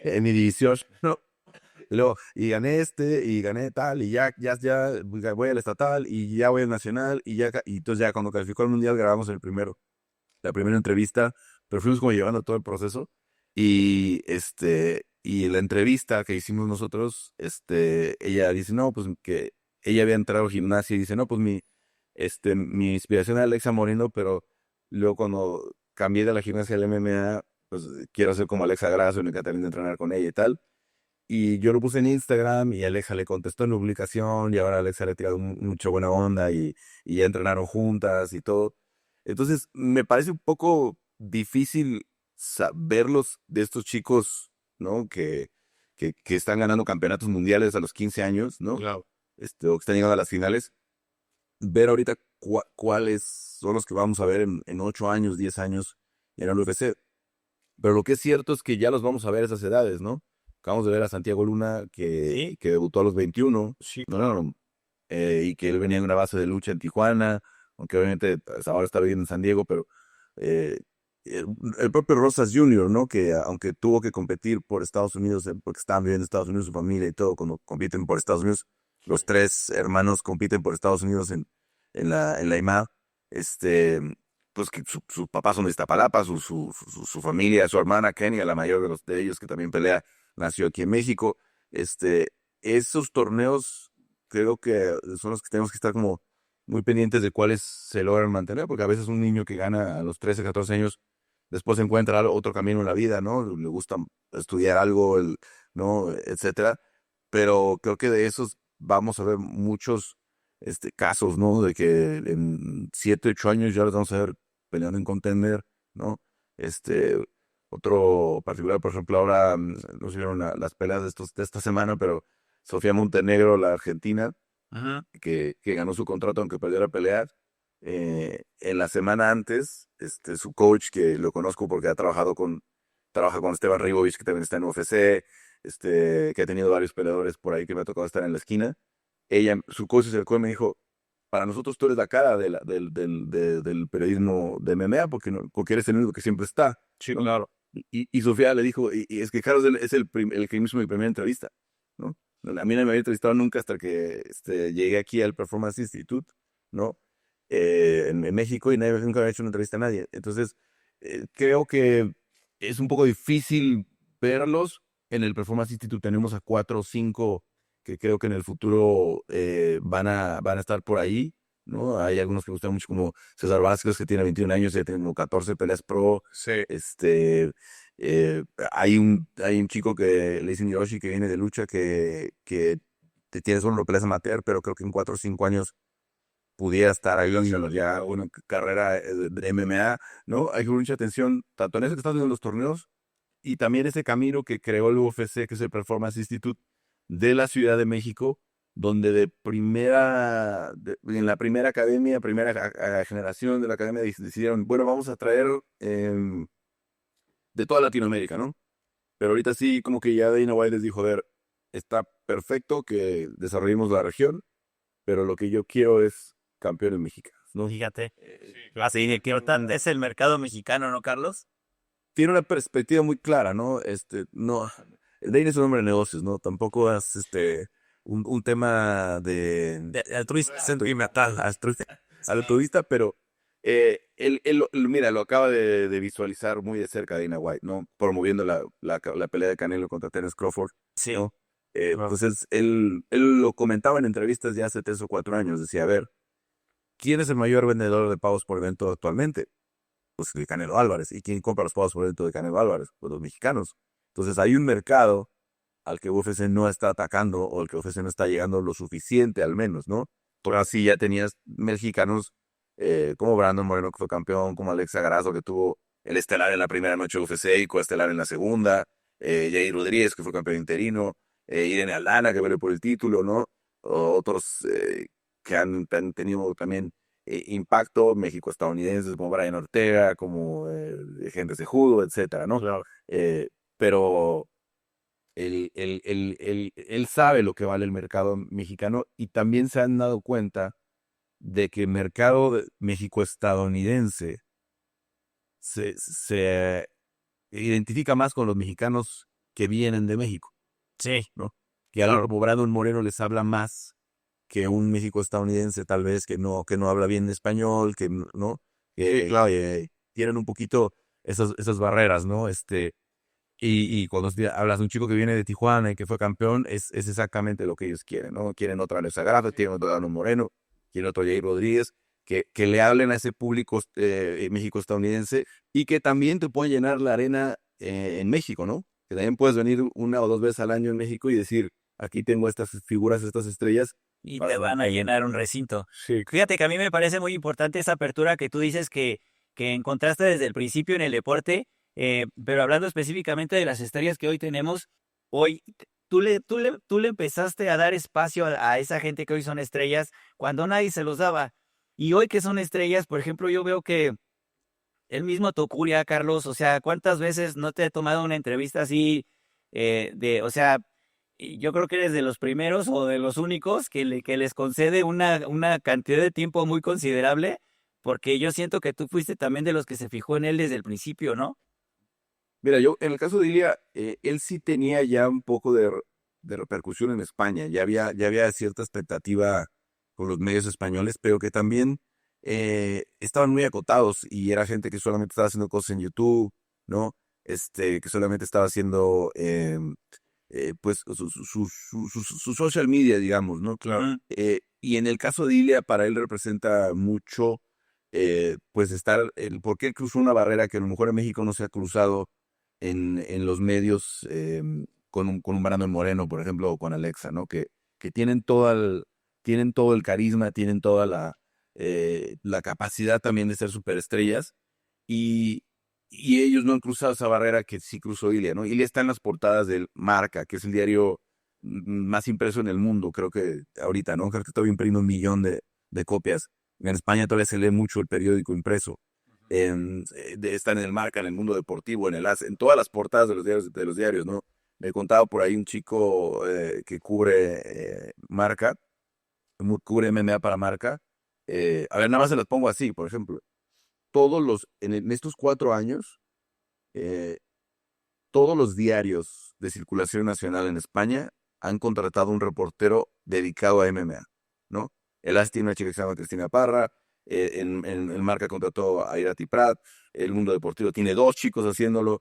En mi división, ¿no? Y gané y gané tal, y ya voy al estatal, y ya voy al nacional, y entonces ya cuando calificó al mundial grabamos la primera entrevista, pero fuimos como llevando todo el proceso, y la entrevista que hicimos nosotros, ella dice, no, pues que ella había entrado al gimnasio, y dice, no, pues mi inspiración era Alexa Moreno, pero luego cuando cambié de la gimnasia al MMA, pues quiero ser como Alexa Grasso, me encantaría entrenar con ella y tal. Y yo lo puse en Instagram y Alexa le contestó en la publicación y ahora Alexa le ha tirado mucha buena onda y ya entrenaron juntas y todo. Entonces, me parece un poco difícil verlos de estos chicos, ¿no? Que están ganando campeonatos mundiales a los 15 años, ¿no? Claro. O que están llegando a las finales. Ver ahorita cuáles son los que vamos a ver en 8 años, 10 años en el UFC. Pero lo que es cierto es que ya los vamos a ver a esas edades, ¿no? Acabamos de ver a Santiago Luna, que debutó a los 21, Sí. ¿no? Y que él venía en una base de lucha en Tijuana, aunque obviamente pues, ahora está viviendo en San Diego, pero eh, el propio Rosas Jr., ¿no? Que aunque tuvo que competir por Estados Unidos, porque estaban viviendo en Estados Unidos su familia y todo, cuando compiten por Estados Unidos, los tres hermanos compiten por Estados Unidos en la IMAD, pues que sus papás son de Iztapalapa, su familia, su hermana Kenia, la mayor de ellos que también pelea, nació aquí en México. Esos torneos creo que son los que tenemos que estar como muy pendientes de cuáles se logran mantener, porque a veces un niño que gana a los 13, 14 años, después encuentra otro camino en la vida, ¿no? Le gusta estudiar algo, ¿no? Etcétera. Pero creo que de esos vamos a ver muchos casos, ¿no? De que en 7, 8 años ya los vamos a ver peleando en Contender, ¿no? Este, otro particular, por ejemplo, ahora no se vieron las peleas de esta semana, pero Sofía Montenegro, la argentina, Ajá. que ganó su contrato aunque perdiera a pelear. En la semana antes, su coach, que lo conozco porque trabaja con Esteban Ribovich, que también está en UFC, que ha tenido varios peleadores por ahí que me ha tocado estar en la esquina. Su coach se acercó y me dijo, para nosotros tú eres la cara del periodismo de MMA porque eres el único que siempre está. Sí, ¿no? claro. Y Sofía le dijo, y es que Carlos es el que hizo mi primera entrevista, ¿no? A mí no me había entrevistado nunca hasta que llegué aquí al Performance Institute, ¿no? En México y nunca había hecho una entrevista a nadie. Entonces, creo que es un poco difícil verlos. En el Performance Institute tenemos a 4 o 5 que creo que en el futuro van a estar por ahí, ¿no? Hay algunos que me gustan mucho, como César Vázquez, que tiene 21 años y ya tiene como 14 peleas pro. Sí. Hay un chico que le dicen Yoshi, que viene de lucha, que tiene solo peleas amateur, pero creo que en 4 o 5 años pudiera estar ahí ya una carrera de MMA, ¿no? Hay que poner mucha atención, tanto en eso que están en los torneos, y también ese camino que creó el UFC, que es el Performance Institute de la Ciudad de México, donde en la primera academia, generación de la academia, decidieron, bueno, vamos a traer de toda Latinoamérica, ¿no? Pero ahorita sí, como que ya Dana White les dijo, a ver, está perfecto que desarrollemos la región, pero lo que yo quiero es campeones mexicanos, ¿no? Fíjate. Así de que ahorita es el mercado mexicano, ¿no, Carlos? Tiene una perspectiva muy clara, ¿no? No, Dana es un hombre de negocios, ¿no? Tampoco es, un tema De altruista. sentimental, altruista, pero mira, lo acaba de visualizar muy de cerca Dana White, ¿no? Promoviendo la pelea de Canelo contra Terence Crawford, Sí. ¿no? Pues él lo comentaba en entrevistas ya hace 3 o 4 años, decía, a ver, ¿quién es el mayor vendedor de pavos por evento actualmente? Pues el Canelo Álvarez. ¿Y quién compra los pavos por evento de Canelo Álvarez? Pues los mexicanos. Entonces hay un mercado al que UFC no está atacando o al que UFC no está llegando lo suficiente al menos, ¿no? Porque así ya tenías mexicanos como Brandon Moreno que fue campeón, como Alexa Grasso que tuvo el estelar en la primera noche de UFC y coestelar en la segunda, Jair Rodríguez que fue campeón interino, Irene Aldana que peleó por el título, ¿no? Otros que han tenido también impacto, México-estadounidenses como Brian Ortega, como Gente Cejudo, etcétera, ¿no? Claro. Pero él sabe lo que vale el mercado mexicano y también se han dado cuenta de que el mercado México-estadounidense se identifica más con los mexicanos que vienen de México, Sí. ¿no? Que algo como Brandon Moreno les habla más que un México estadounidense tal vez que no habla bien español, que no, que claro, tienen un poquito esas barreras, ¿no? Y cuando hablas de un chico que viene de Tijuana y que fue campeón, es exactamente lo que ellos quieren, ¿no? Quieren otra Alexa Grasso, quieren otro Brandon Moreno, quieren otro Jair Rodríguez, que le hablen a ese público México estadounidense y que también te pueden llenar la arena en México, ¿no? Que también puedes venir 1 o 2 veces al año en México y decir, aquí tengo estas figuras, estas estrellas. Y te van a llenar un recinto. Sí. Fíjate que a mí me parece muy importante esa apertura que tú dices que encontraste desde el principio en el deporte, pero hablando específicamente de las estrellas que hoy tenemos, hoy tú le empezaste a dar espacio a esa gente que hoy son estrellas cuando nadie se los daba. Y hoy que son estrellas, por ejemplo, yo veo que el mismo Topuria, Carlos, o sea, ¿cuántas veces no te he tomado una entrevista así o sea, y yo creo que eres de los primeros o de los únicos que les concede una cantidad de tiempo muy considerable, porque yo siento que tú fuiste también de los que se fijó en él desde el principio, ¿no? Mira, yo en el caso de Ilia, él sí tenía ya un poco de repercusión en España, ya había cierta expectativa con los medios españoles, pero que también estaban muy acotados y era gente que solamente estaba haciendo cosas en YouTube, ¿no? Que solamente estaba haciendo, pues, su social media, digamos, ¿no? Claro. Y en el caso de Ilia, para él representa mucho, pues, ¿por qué cruzó una barrera que a lo mejor en México no se ha cruzado en los medios con un Brandon Moreno, por ejemplo, o con Alexa, ¿no? Que tienen todo el carisma, tienen toda la capacidad también de ser superestrellas y, y ellos no han cruzado esa barrera que sí cruzó Ilia, ¿no? Ilia está en las portadas del Marca, que es el diario más impreso en el mundo, creo que ahorita, ¿no? Creo que todavía imprime 1 millón de copias. En España todavía se lee mucho el periódico impreso. Están en el Marca, en el Mundo Deportivo, en el AS, en todas las portadas de los diarios, ¿no? Me contaba por ahí un chico que cubre Marca, cubre MMA para Marca. A ver, nada más se los pongo así, por ejemplo. En estos 4 años, eh, todos los diarios de circulación nacional en España han contratado un reportero dedicado a MMA, ¿no? El AS tiene una chica que se llama Cristina Parra, en el Marca contrató a Irati Prat, el Mundo Deportivo tiene 2 chicos haciéndolo,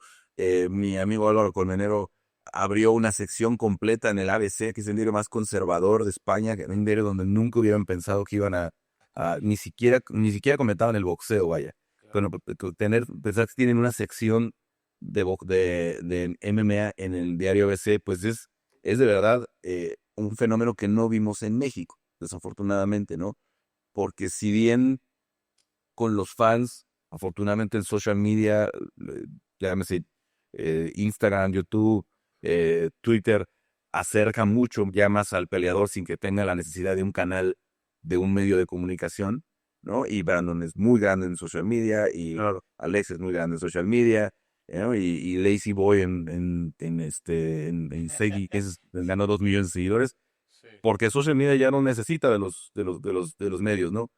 mi amigo Álvaro Colmenero abrió una sección completa en el ABC, que es el diario más conservador de España, que es un diario donde nunca hubieran pensado que iban ni siquiera comentaban el boxeo, vaya. Bueno, pensar que tienen una sección de MMA en el diario ABC, pues es de verdad un fenómeno que no vimos en México, desafortunadamente, ¿no? Porque si bien con los fans, afortunadamente en social media, llámese Instagram, YouTube, Twitter, acerca mucho ya más al peleador sin que tenga la necesidad de un canal, de un medio de comunicación, ¿no? Y Brandon es muy grande en social media y Claro. Alex es muy grande en social media ¿no? Y Lazy Boy en Segui, que ganó 2 millones de seguidores, porque social media ya no necesita de los medios, ¿no?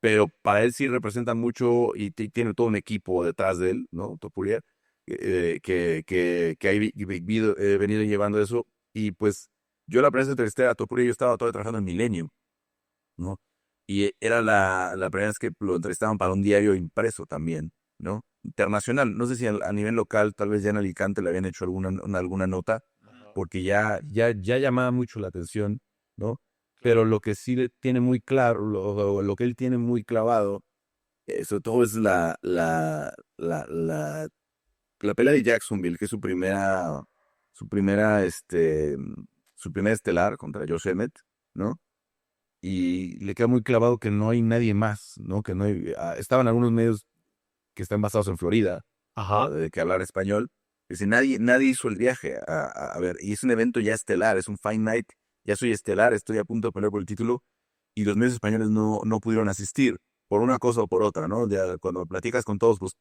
Pero para él sí representa mucho y tiene todo un equipo detrás de él, ¿no? Topuria, que ha venido llevando eso. Y pues yo la primera vez que entrevisté a Topuria, yo estaba todavía trabajando en Milenio, ¿no? Y era la primera vez que lo entrevistaban para un diario impreso también, ¿no? Internacional. No sé si a nivel local, tal vez ya en Alicante le habían hecho alguna nota, porque ya llamaba mucho la atención, ¿no? Pero lo que sí le tiene muy claro, lo que él tiene muy clavado, sobre todo es la pelea de Jacksonville, que es su primera, este, su primera estelar contra Josh Emmett, ¿no? Y le queda muy clavado que no hay nadie más, ¿no? Que no hay, estaban algunos medios que están basados en Florida, Ajá. de que hablar español. Dice, nadie hizo el viaje a ver, y es un evento ya estelar, es un Fight Night, ya soy estelar, estoy a punto de pelear por el título, y los medios españoles no pudieron asistir, por una cosa o por otra, ¿no? Ya cuando platicas con todos, pues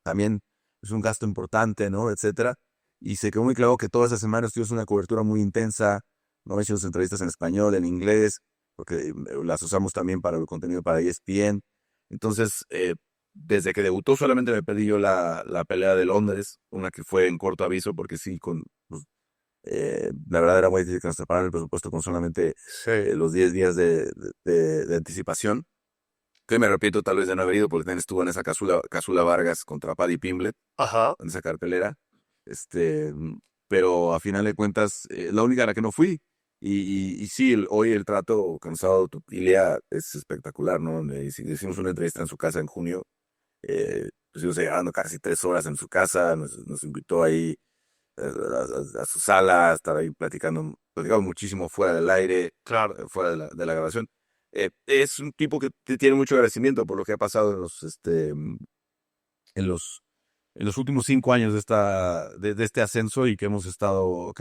también es un gasto importante, ¿no? Etcétera. Y se quedó muy claro que todas esas semanas tuvimos una cobertura muy intensa, ¿no? Hicimos entrevistas en español, en inglés, porque las usamos también para el contenido para ESPN. Entonces, desde que debutó solamente me perdí yo la pelea de Londres, una que fue en corto aviso, porque sí, pues, la verdad era muy difícil que nos separaran el presupuesto con solamente los 10 días de anticipación. Que me repito tal vez de no haber ido, porque también estuvo en esa Casula Vargas contra Paddy Pimblett, Ajá. en esa cartelera. Este, pero a final de cuentas, la única a la que no fui. Y sí, hoy el trato cansado de Ilia es espectacular, ¿no? Hicimos una entrevista en su casa en junio. Estuvimos llegando casi 3 horas en su casa, nos invitó ahí a su sala, a estar ahí platicamos muchísimo fuera del aire, Claro. fuera de la grabación. Es un tipo que tiene mucho agradecimiento por lo que ha pasado en los, en los últimos 5 años de este ascenso y que hemos estado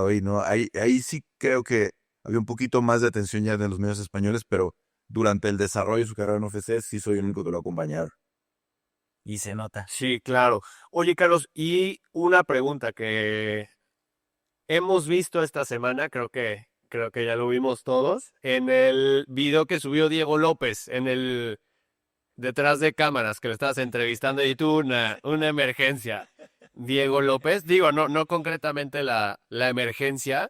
ahí, ¿no? Ahí sí creo que había un poquito más de atención ya de los medios españoles, pero durante el desarrollo de su carrera en UFC sí soy el único que lo acompañaba. Y se nota. Sí, claro. Oye, Carlos, y una pregunta que hemos visto esta semana, creo que ya lo vimos todos, en el video que subió Diego López, en el detrás de cámaras, que lo estabas entrevistando y tú una emergencia. Diego López, digo, no concretamente la emergencia,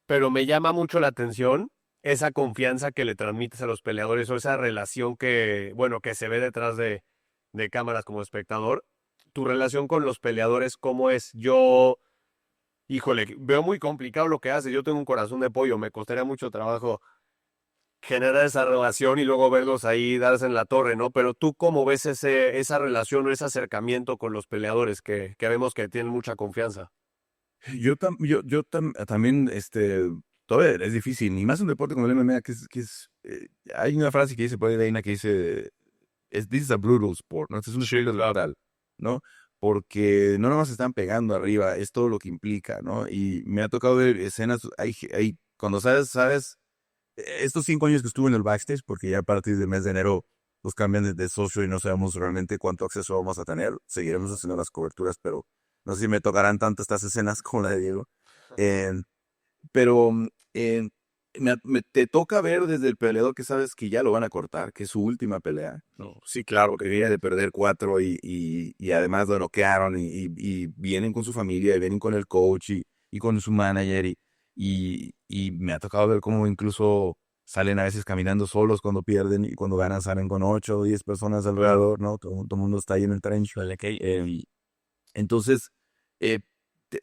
pero me llama mucho la atención esa confianza que le transmites a los peleadores o esa relación que, bueno, que se ve detrás de cámaras como espectador. Tu relación con los peleadores, ¿cómo es? Híjole, veo muy complicado lo que hace. Yo tengo un corazón de pollo, me costaría mucho trabajo generar esa relación y luego verlos ahí darse en la torre, ¿no? Pero tú, ¿cómo ves esa relación o ese acercamiento con los peleadores que vemos que tienen mucha confianza? También, todavía es difícil, ni más un deporte como el MMA, hay una frase que dice por ahí de Dana que dice, this is a brutal sport, ¿no? Este es un espectáculo brutal, ¿no? Porque no nomás se están pegando arriba, es todo lo que implica, ¿no? Y me ha tocado ver escenas, cuando sabes, estos 5 años que estuve en el backstage, porque ya a partir del mes de enero los cambian de socio y no sabemos realmente cuánto acceso vamos a tener, seguiremos haciendo las coberturas, pero no sé si me tocarán tanto estas escenas como la de Diego. Eh, pero eh, te toca ver desde el peleador que sabes que ya lo van a cortar, que es su última pelea. No, sí, claro, que viene de perder 4 y además lo noquearon y vienen con su familia y vienen con el coach y con su manager y me ha tocado ver cómo incluso salen a veces caminando solos cuando pierden y cuando ganan salen con 8 o 10 personas alrededor, ¿no? Todo el mundo está ahí en el trench. Entonces, eh,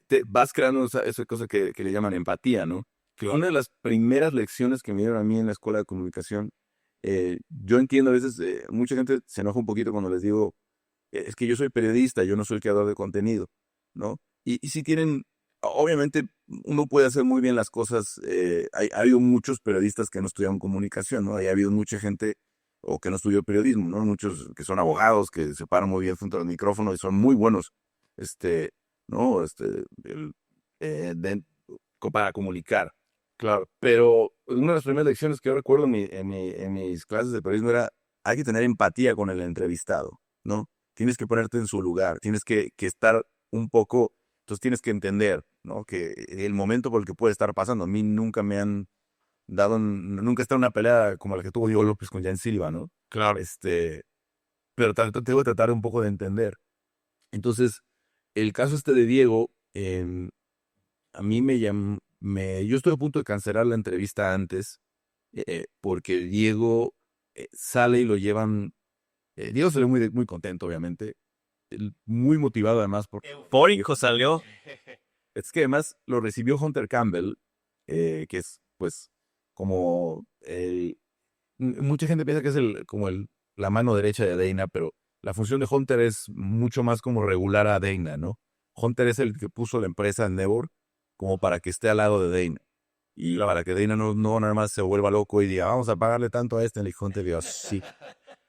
te vas creando esa cosa que le llaman empatía, ¿no? Que una de las primeras lecciones que me dieron a mí en la escuela de comunicación, yo entiendo a veces, mucha gente se enoja un poquito cuando les digo, es que yo soy periodista, yo no soy el creador de contenido, ¿no? Y si tienen, obviamente uno puede hacer muy bien las cosas, ha habido muchos periodistas que no estudiaron comunicación, ¿no? Y ha habido mucha gente o que no estudió periodismo, ¿no? Muchos que son abogados, que se paran muy bien frente al micrófono y son muy buenos, este, ¿no? El, de- para comunicar. Claro. Pero una de las primeras lecciones que yo recuerdo en mis clases de periodismo era, hay que tener empatía con el entrevistado, ¿no? Tienes que ponerte en su lugar, tienes que estar un poco, entonces tienes que entender, ¿no? Que el momento por el que puede estar pasando, a mí nunca me han nunca está en una pelea como la que tuvo Diego López con Jan Silva, ¿no? Claro. Pero tengo que tratar un poco de entender. Entonces, el caso de Diego, a mí yo estoy a punto de cancelar la entrevista antes, porque Diego sale y lo llevan. Diego salió muy, muy contento, obviamente. Muy motivado además. Eufórico salió. Es que además lo recibió Hunter Campbell, que es pues como mucha gente piensa que es la mano derecha de Dana, pero la función de Hunter es mucho más como regular a Dana, ¿no? Hunter es el que puso la empresa Endeavor como para que esté al lado de Dana. Y para que Dana no nada más se vuelva loco y diga, vamos a pagarle tanto a este. Y Hunter diga, sí.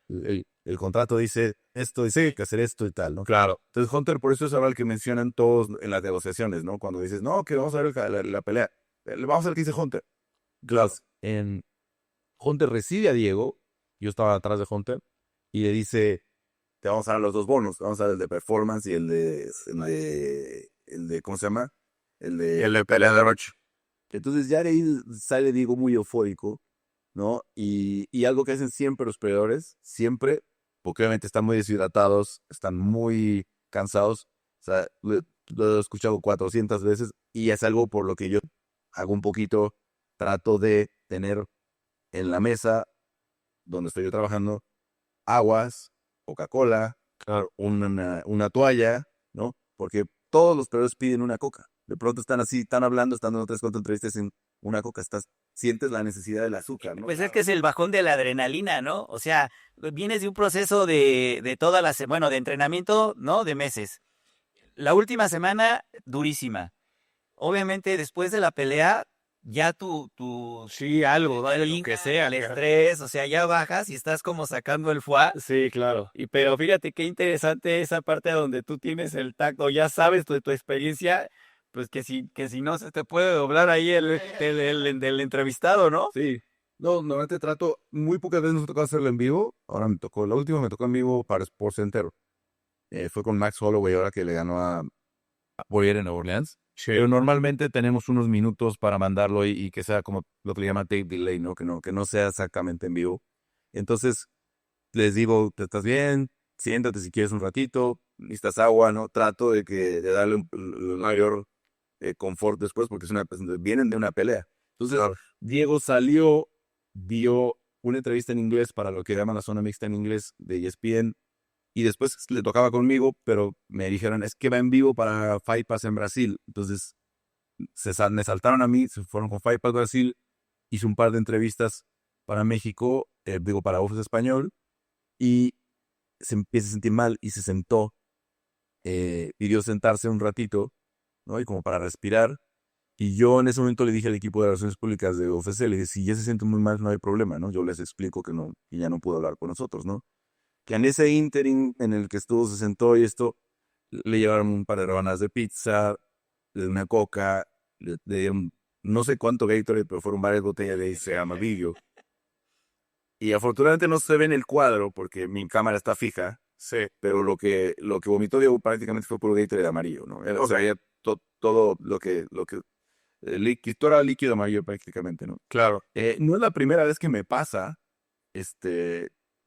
El contrato dice esto, dice que hacer esto y tal, ¿no? Claro. Entonces Hunter, por eso es ahora el que mencionan todos en las negociaciones, ¿no? Cuando dices, no, que vamos a ver la pelea. Vamos a ver qué dice Hunter. Claro. Hunter recibe a Diego, yo estaba atrás de Hunter, y le dice, te vamos a dar los dos bonos, te vamos a dar el de performance y el de ¿cómo se llama? El de pelea de noche. Entonces ya de ahí sale Diego muy eufórico, ¿no? Y algo que hacen siempre los peleadores, siempre, porque obviamente están muy deshidratados, están muy cansados, o sea, lo he escuchado 400 veces y es algo por lo que yo hago un poquito, trato de tener en la mesa donde estoy yo trabajando aguas, Coca-Cola, Claro. una toalla, ¿no? Porque todos los peleadores piden una coca. De pronto están así, están hablando, están dando 3, 4 entrevistas en una coca, sientes la necesidad del azúcar, ¿no? Pues es que es el bajón de la adrenalina, ¿no? O sea, vienes de un proceso de toda bueno, de entrenamiento, ¿no? De meses. La última semana, durísima. Obviamente, después de la pelea, ya Sí, algo, ¿no? Lo adrenalina, que sea. el estrés, o sea, ya bajas y estás como sacando el foie. Sí, claro. Pero fíjate qué interesante esa parte donde tú tienes el tacto, ya sabes tu experiencia, pues que si no se te puede doblar ahí del entrevistado, ¿no? Sí. No, normalmente trato, muy pocas veces nos tocó hacerlo en vivo. Ahora la última me tocó en vivo para SportsCenter. Fue con Max Holloway ahora que le ganó a Poirier en Nueva Orleans. Sí. Pero normalmente tenemos unos minutos para mandarlo y que sea como lo que le llama tape delay, ¿no? Que no sea exactamente en vivo. Entonces les digo, ¿te estás bien? Siéntate si quieres un ratito, necesitas agua, ¿no? Trato de darle un mayor confort después porque vienen de una pelea. Entonces, Diego salió, vio una entrevista en inglés para lo que llaman la zona mixta en inglés de ESPN y después le tocaba conmigo, pero me dijeron, es que va en vivo para Fight Pass en Brasil. Entonces, me saltaron a mí, se fueron con Fight Pass Brasil, hice un par de entrevistas para México, para Office Español, y se empieza a sentir mal y se sentó, pidió sentarse un ratito, ¿no? Y como para respirar. Y yo en ese momento le dije al equipo de Relaciones Públicas de UFC, le dije, si ya se siente muy mal, no hay problema, ¿no? Yo les explico que no, que ya no pudo hablar con nosotros, ¿no? Que en ese interim en el que estuvo, se sentó y esto, le llevaron un par de rebanadas de pizza, de una coca, le dieron no sé cuánto Gatorade, pero fueron varias botellas de ese amarillo. Y afortunadamente no se ve en el cuadro porque mi cámara está fija, Sí. pero lo que vomitó Diego prácticamente fue puro Gatorade amarillo, ¿no? O sea, ya todo lo que todo era líquido amarillo prácticamente, ¿no? Claro. No es la primera vez que me pasa,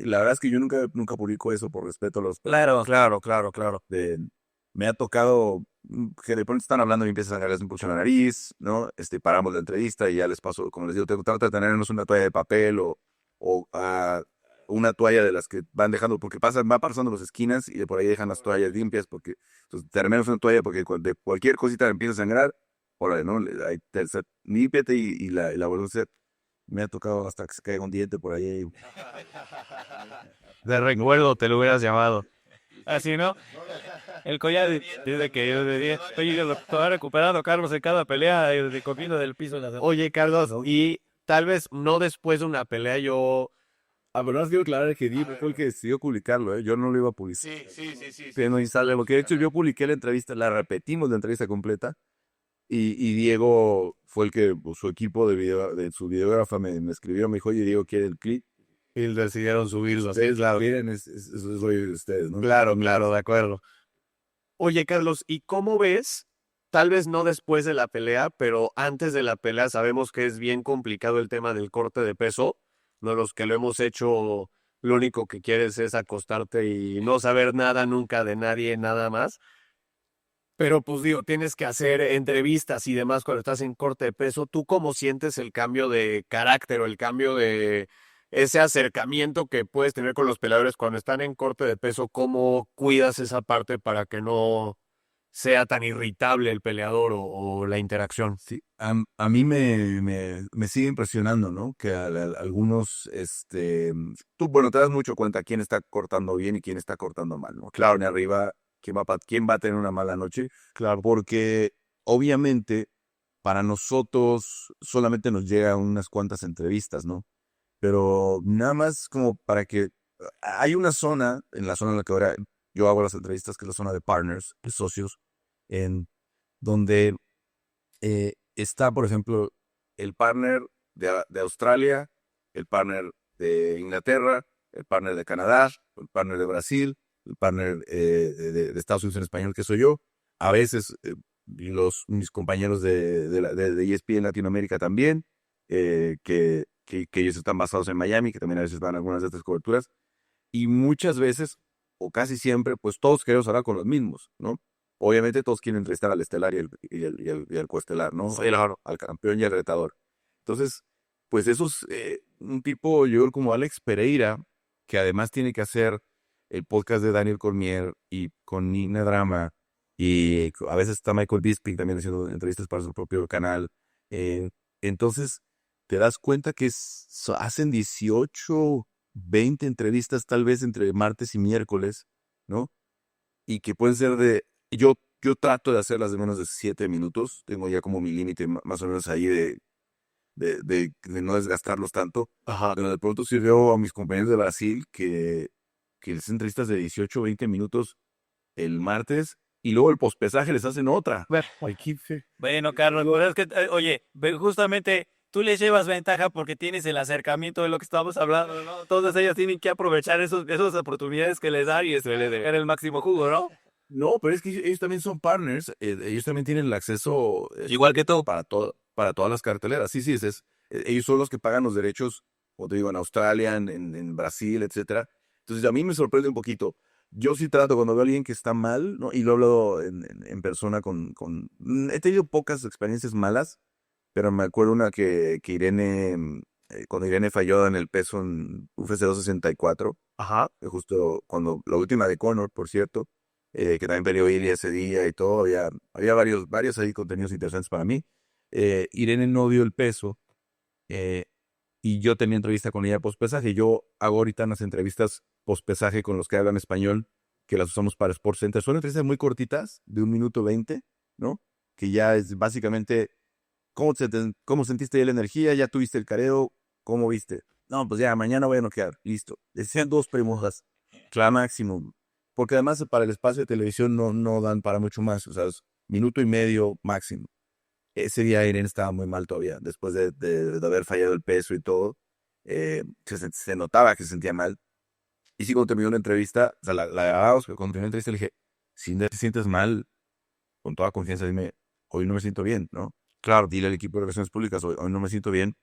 la verdad es que yo nunca publico eso por respeto a los... Claro. Claro. Me ha tocado que de pronto están hablando y empiezan a sacarles un pulso en la nariz, ¿no? Paramos la entrevista y ya les paso, como les digo, trata de tenernos una toalla de papel o una toalla de las que van dejando, porque va pasando las esquinas y de por ahí dejan las toallas limpias, porque entonces tenemos una toalla porque de cualquier cosita empieza a sangrar, órale, ¿no? Límpiate y la vuelvo a hacer. Me ha tocado hasta que se caiga un diente por ahí. De recuerdo te lo hubieras llamado. Así, ¿no? El collar desde que yo de 10. Oye, lo estaba recuperando Carlos en cada pelea, de comiendo del piso. Oye, Carlos, y tal vez no después de una pelea yo... Pero quiero aclarar que Diego fue el que decidió publicarlo, ¿eh? Yo no lo iba a publicar. Sí. Pero no instale, porque de hecho yo publiqué la entrevista, la repetimos la entrevista completa, y Diego fue el que, pues, su equipo de su videógrafa me escribió, me dijo, oye, Diego quiere el clip. Y decidieron subirlo. Ustedes la miren, eso es de ustedes, ¿no? Claro, de acuerdo. Oye, Carlos, ¿y cómo ves? Tal vez no después de la pelea, pero antes de la pelea sabemos que es bien complicado el tema del corte de peso. No, los que lo hemos hecho, lo único que quieres es acostarte y no saber nada nunca de nadie, nada más. Pero pues digo, tienes que hacer entrevistas y demás cuando estás en corte de peso. ¿Tú cómo sientes el cambio de carácter o el cambio de ese acercamiento que puedes tener con los peleadores cuando están en corte de peso? ¿Cómo cuidas esa parte para que no sea tan irritable el peleador o la interacción? Sí, a mí me sigue impresionando, ¿no? Que algunos, tú, bueno, te das mucho cuenta quién está cortando bien y quién está cortando mal, ¿no? Claro, en arriba, quién va a tener una mala noche, Claro. porque obviamente para nosotros solamente nos llegan unas cuantas entrevistas, ¿no? Pero nada más como para que hay una zona, en la zona en la que ahora yo hago las entrevistas, que es la zona de partners, de socios, en donde está, por ejemplo, el partner de Australia, el partner de Inglaterra, el partner de Canadá, el partner de Brasil, el partner de Estados Unidos en español, que soy yo. A veces mis compañeros de ESPN en Latinoamérica también, que ellos están basados en Miami, que también a veces van a algunas de estas coberturas. Y muchas veces, o casi siempre, pues todos queremos hablar con los mismos, ¿no? Obviamente todos quieren entrevistar al estelar y el coestelar, ¿no? Sí, claro. Al campeón y al retador. Entonces, pues esos, un tipo, yo creo como Alex Pereira, que además tiene que hacer el podcast de Daniel Cormier y con Nina Drama, y a veces está Michael Bisping también haciendo entrevistas para su propio canal. Entonces, te das cuenta que hacen 18, 20 entrevistas tal vez entre martes y miércoles, ¿no? Y que pueden ser yo trato de hacerlas de menos de 7 minutos. Tengo ya como mi límite más o menos ahí de no desgastarlos tanto. Ajá. Pero de pronto sí veo a mis compañeros de Brasil que les hacen entrevistas de 18 20 minutos el martes y luego el pospesaje les hacen otra. Ay, 15. Bueno, Carlos, pues es que, oye, justamente tú les llevas ventaja porque tienes el acercamiento de lo que estamos hablando, ¿no? Todas ellas tienen que aprovechar esas oportunidades que les dan y sacar el máximo jugo, ¿no? No, pero es que ellos también son partners, ellos también tienen el acceso Igual que tú. para todas las carteleras. Sí, ellos son los que pagan los derechos, como te digo, en Australia, en Brasil, etcétera. Entonces a mí me sorprende un poquito. Yo sí trato cuando veo a alguien que está mal, ¿no? Y lo hablo en persona he tenido pocas experiencias malas, pero me acuerdo una que Irene, cuando Irene falló en el peso en UFC 264, Ajá. justo cuando la última de Conor, por cierto, que también peleó Ilia ese día y todo, había varios ahí contenidos interesantes para mí. Irene no dio el peso eh, y yo tenía entrevista con ella post-pesaje. Yo hago ahorita unas entrevistas post-pesaje con los que hablan español, que las usamos para Sports Center. Son entrevistas muy cortitas, de 1 minuto 20, ¿no? Que ya es básicamente, ¿cómo sentiste ya la energía? ¿Ya tuviste el careo? ¿Cómo viste? No, pues ya, mañana voy a noquear. Listo. Decían 2 premojas. Claro, máximo. Porque además para el espacio de televisión no dan para mucho más. O sea, es 1 minuto y medio máximo. Ese día Irene estaba muy mal todavía, después de haber fallado el peso y todo. Se notaba que se sentía mal. Y sí, cuando terminó la entrevista, o sea, la grabamos, pero cuando terminó la entrevista le dije, si no te sientes mal, con toda confianza, dime, hoy no me siento bien, ¿no? Claro, dile al equipo de relaciones públicas, hoy no me siento bien.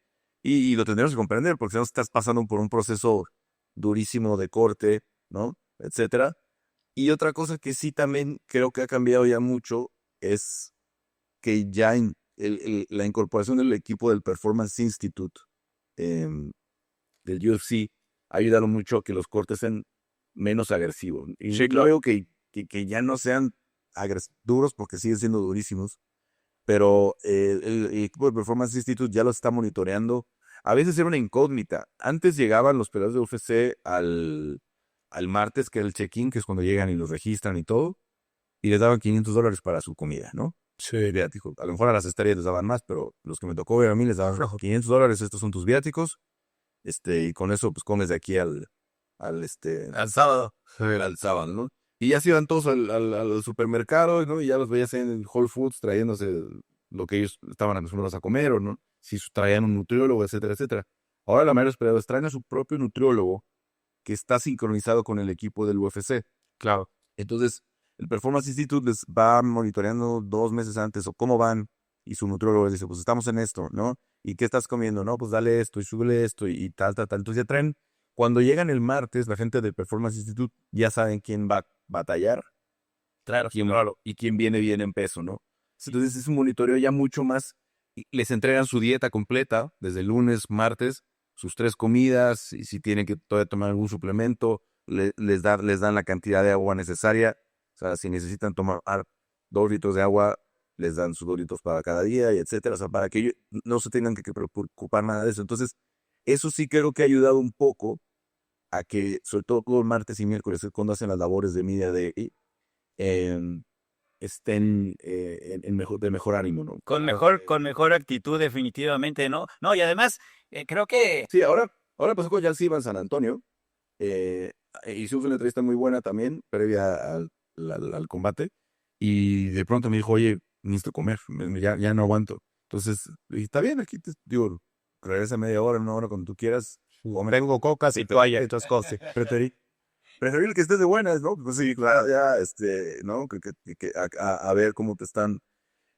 Y lo tendremos que comprender, porque si no estás pasando por un proceso durísimo de corte, ¿no? Etcétera. Y otra cosa que sí también creo que ha cambiado ya mucho es que ya la incorporación del equipo del Performance Institute del UFC ha ayudado mucho a que los cortes sean menos agresivos. Y Sí, no claro. veo que ya no sean duros porque siguen siendo durísimos, pero el equipo del Performance Institute ya lo está monitoreando. A veces era una incógnita. Antes llegaban los peleadores de UFC al martes, que era el check-in, que es cuando llegan y los registran y todo, y les daban $500 para su comida, ¿no? Sí. Viático. A lo mejor a las estrellas les daban más, pero los que me tocó ver a mí les daban $500, estos son tus viáticos, y con eso pues comes de aquí al Al sábado. al sábado, ¿no? Y ya se iban todos al supermercado, ¿no? Y ya los veías en el Whole Foods trayéndose lo que ellos estaban acostumbrados a comer, o no, si traían un nutriólogo, etcétera, etcétera. Ahora la mayoría de los peleadores traen a su propio nutriólogo que está sincronizado con el equipo del UFC. Claro. Entonces, el Performance Institute les va monitoreando 2 meses antes o cómo van y su nutriólogo les dice, pues estamos en esto, ¿no? ¿Y qué estás comiendo? No, pues dale esto y súbele esto y tal, tal, tal. Entonces ya traen, cuando llegan el martes, la gente del Performance Institute ya saben quién va a batallar. Claro, y quién viene bien en peso, ¿no? Entonces es un monitoreo ya mucho más, les entregan su dieta completa, desde el lunes, martes, sus 3 comidas, y si tienen que todavía tomar algún suplemento, les dan la cantidad de agua necesaria, o sea, si necesitan tomar 2 litros de agua, les dan sus 2 litros para cada día, y etcétera, o sea, para que ellos no se tengan que preocupar nada de eso. Entonces, eso sí creo que ha ayudado un poco a que, sobre todo los martes y miércoles, es cuando hacen las labores de media day, em, estén de mejor ánimo, ¿no? Con mejor actitud, definitivamente, ¿no? No, y además, creo que Sí, ahora pasó con Jalsi en San Antonio. Hicimos una entrevista muy buena también, previa al combate. Y de pronto me dijo, oye, necesito comer, ya no aguanto. Entonces, dije, está bien, aquí te digo, regresa media hora, 1 hora, cuando tú quieras. Tengo cocas y toalla y otras cosas. Preferir que estés de buenas, ¿no? Pues sí, claro, ya, ¿no? A ver cómo te están,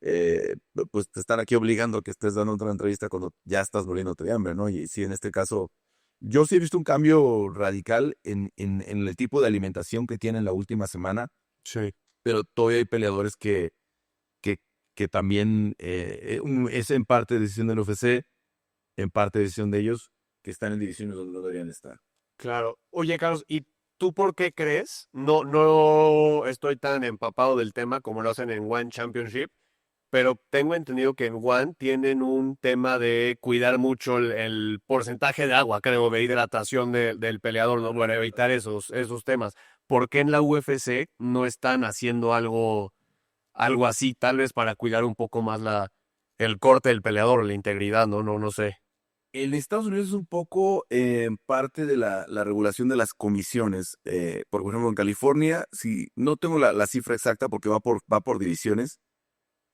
pues te están aquí obligando a que estés dando otra entrevista cuando ya estás muriéndote de hambre, ¿no? Y sí, en este caso, yo sí he visto un cambio radical en el tipo de alimentación que tienen la última semana, Sí. pero todavía hay peleadores que, que también es en parte decisión del UFC, en parte decisión de ellos, que están en divisiones donde no deberían estar. Claro. Oye, Carlos, ¿y tú por qué crees? No estoy tan empapado del tema como lo hacen en One Championship, pero tengo entendido que en One tienen un tema de cuidar mucho el porcentaje de agua, creo, de hidratación del peleador, ¿no? Para evitar esos temas. ¿Por qué en la UFC no están haciendo algo así, tal vez para cuidar un poco más el corte del peleador, la integridad, no sé. En Estados Unidos es un poco parte de la regulación de las comisiones. Por ejemplo, en California, si no tengo la cifra exacta porque va por divisiones,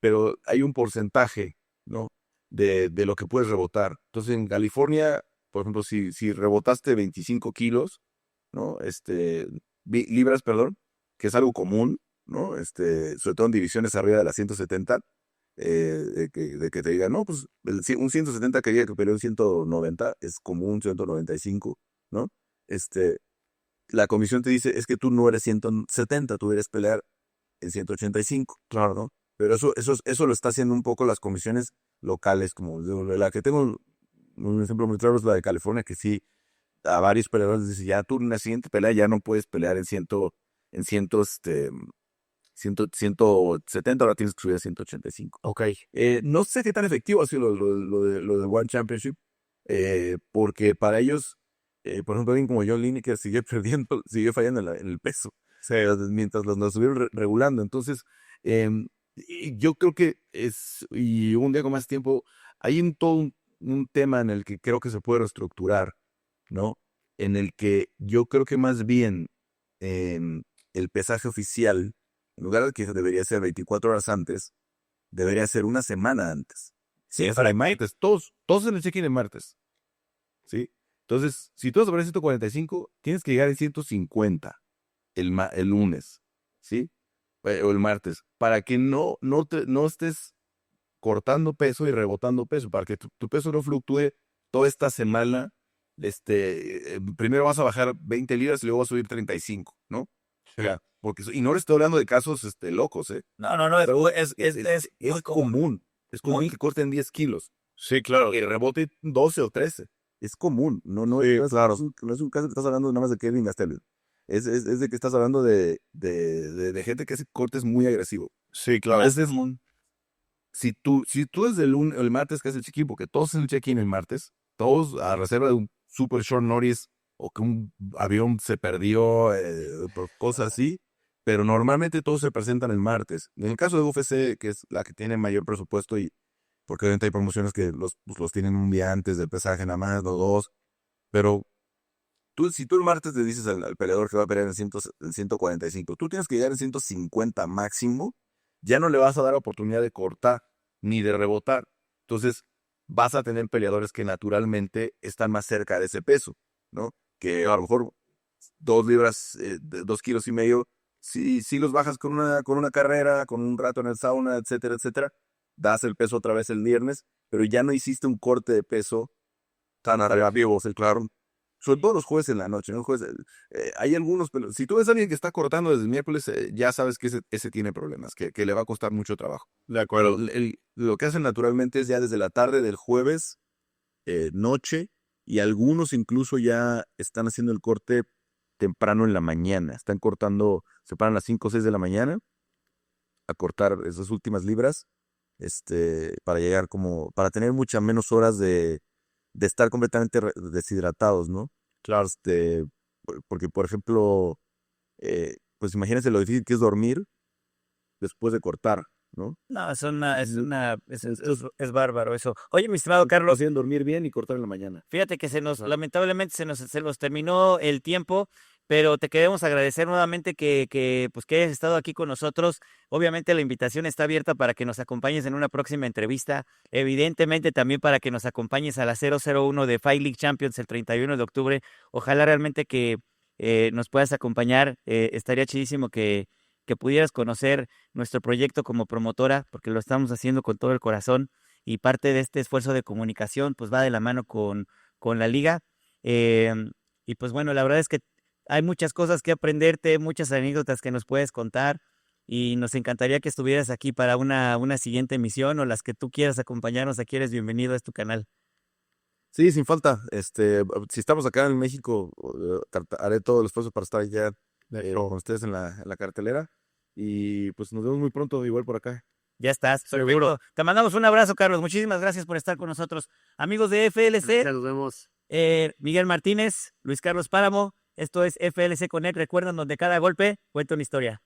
pero hay un porcentaje, ¿no? De lo que puedes rebotar. Entonces, en California, por ejemplo, si rebotaste 25 kilos, ¿no? Libras, perdón, que es algo común, ¿no? Sobre todo en divisiones arriba de las 170, de que te digan, no, pues un 170 que diga que peleó en 190 es común, 195, ¿no? La comisión te dice, es que tú no eres 170, tú eres pelear en 185, claro, ¿no? Pero eso lo está haciendo un poco las comisiones locales, como de la que tengo un ejemplo muy claro es la de California, que sí, a varios peleadores les dice, ya tú en la siguiente pelea ya no puedes pelear en 170, ahora tienes que subir a 185. Ok. No sé qué tan efectivo ha sido lo de One Championship, porque para ellos, por ejemplo, alguien como John Lineker sigue perdiendo, sigue fallando en el peso, o sea, mientras los estuvieron regulando. Entonces, y yo creo que y un día con más tiempo, hay todo un tema en el que creo que se puede reestructurar, ¿no? En el que yo creo que más bien el pesaje oficial, en lugar de que debería ser 24 horas antes, debería ser una semana antes. Sí, para el martes. Todos en el check-in el martes. ¿Sí? Entonces, si tú vas a poner 145, tienes que llegar en 150 el lunes. ¿Sí? O el martes. Para que no estés cortando peso y rebotando peso. Para que tu peso no fluctúe toda esta semana. Primero vas a bajar 20 libras y luego vas a subir 35, ¿no? O sea, y no estoy hablando de casos locos, ¿eh? no, Pero es muy común. Es común que corten 10 kilos. Sí, claro. Y rebote 12 o 13. Es común. No es, claro. no es un caso que estás hablando nada más de Kevin Gastelum. Es de que estás hablando de gente que hace cortes muy agresivos. Sí, claro. Si tú desde el martes que haces el check-in, porque todos hacen el check-in el martes, todos a reserva de un super short notice o que un avión se perdió, por cosas así, pero normalmente todos se presentan el martes. En el caso de UFC, que es la que tiene mayor presupuesto y porque obviamente hay promociones que los tienen un día antes del pesaje nada más, no dos, pero si tú el martes le dices al peleador que va a pelear en 145, tú tienes que llegar en 150 máximo, ya no le vas a dar oportunidad de cortar ni de rebotar. Entonces, vas a tener peleadores que naturalmente están más cerca de ese peso, ¿no? Que a lo mejor 2 libras, 2,5 kilos si los bajas con una carrera, con un rato en el sauna, etcétera, etcétera, das el peso otra vez el viernes, pero ya no hiciste un corte de peso tan agravio, claro. Sobre todo los jueves en la noche, ¿no? Hay algunos, pero si tú ves a alguien que está cortando desde el miércoles, ya sabes que ese tiene problemas, que le va a costar mucho trabajo. De acuerdo. Lo que hacen naturalmente es ya desde la tarde del jueves, noche, y algunos incluso ya están haciendo el corte temprano en la mañana. Están cortando, se paran a las 5 o 6 de la mañana a cortar esas últimas libras, para llegar para tener muchas menos horas de estar completamente deshidratados, ¿no? Claro. Porque, por ejemplo, pues imagínense lo difícil que es dormir después de cortar, ¿no? No, es bárbaro eso. Oye, mi estimado Carlos, Hacían dormir bien y cortar en la mañana. fíjate que lamentablemente se nos terminó el tiempo, pero te queremos agradecer nuevamente pues que hayas estado aquí con nosotros. Obviamente la invitación está abierta para que nos acompañes en una próxima entrevista. Evidentemente también para que nos acompañes a la 001 de Fight League Champions el 31 de octubre. Ojalá realmente que nos puedas acompañar. Estaría chidísimo que pudieras conocer nuestro proyecto como promotora, porque lo estamos haciendo con todo el corazón y parte de este esfuerzo de comunicación pues va de la mano con la liga. Y pues bueno, la verdad es que hay muchas cosas que aprenderte, muchas anécdotas que nos puedes contar y nos encantaría que estuvieras aquí para una siguiente emisión o las que tú quieras acompañarnos. Aquí eres bienvenido a tu canal. Sí, sin falta. Si estamos acá en México, haré todo el esfuerzo para estar allá con ustedes en la cartelera. Y pues nos vemos muy pronto, igual por acá. Ya estás, seguro. Te mandamos un abrazo, Carlos. Muchísimas gracias por estar con nosotros. Amigos de FLC, Ya nos vemos. Miguel Martínez, Luis Carlos Páramo. Esto es FLC Connect. Recuerdan donde cada golpe cuenta una historia.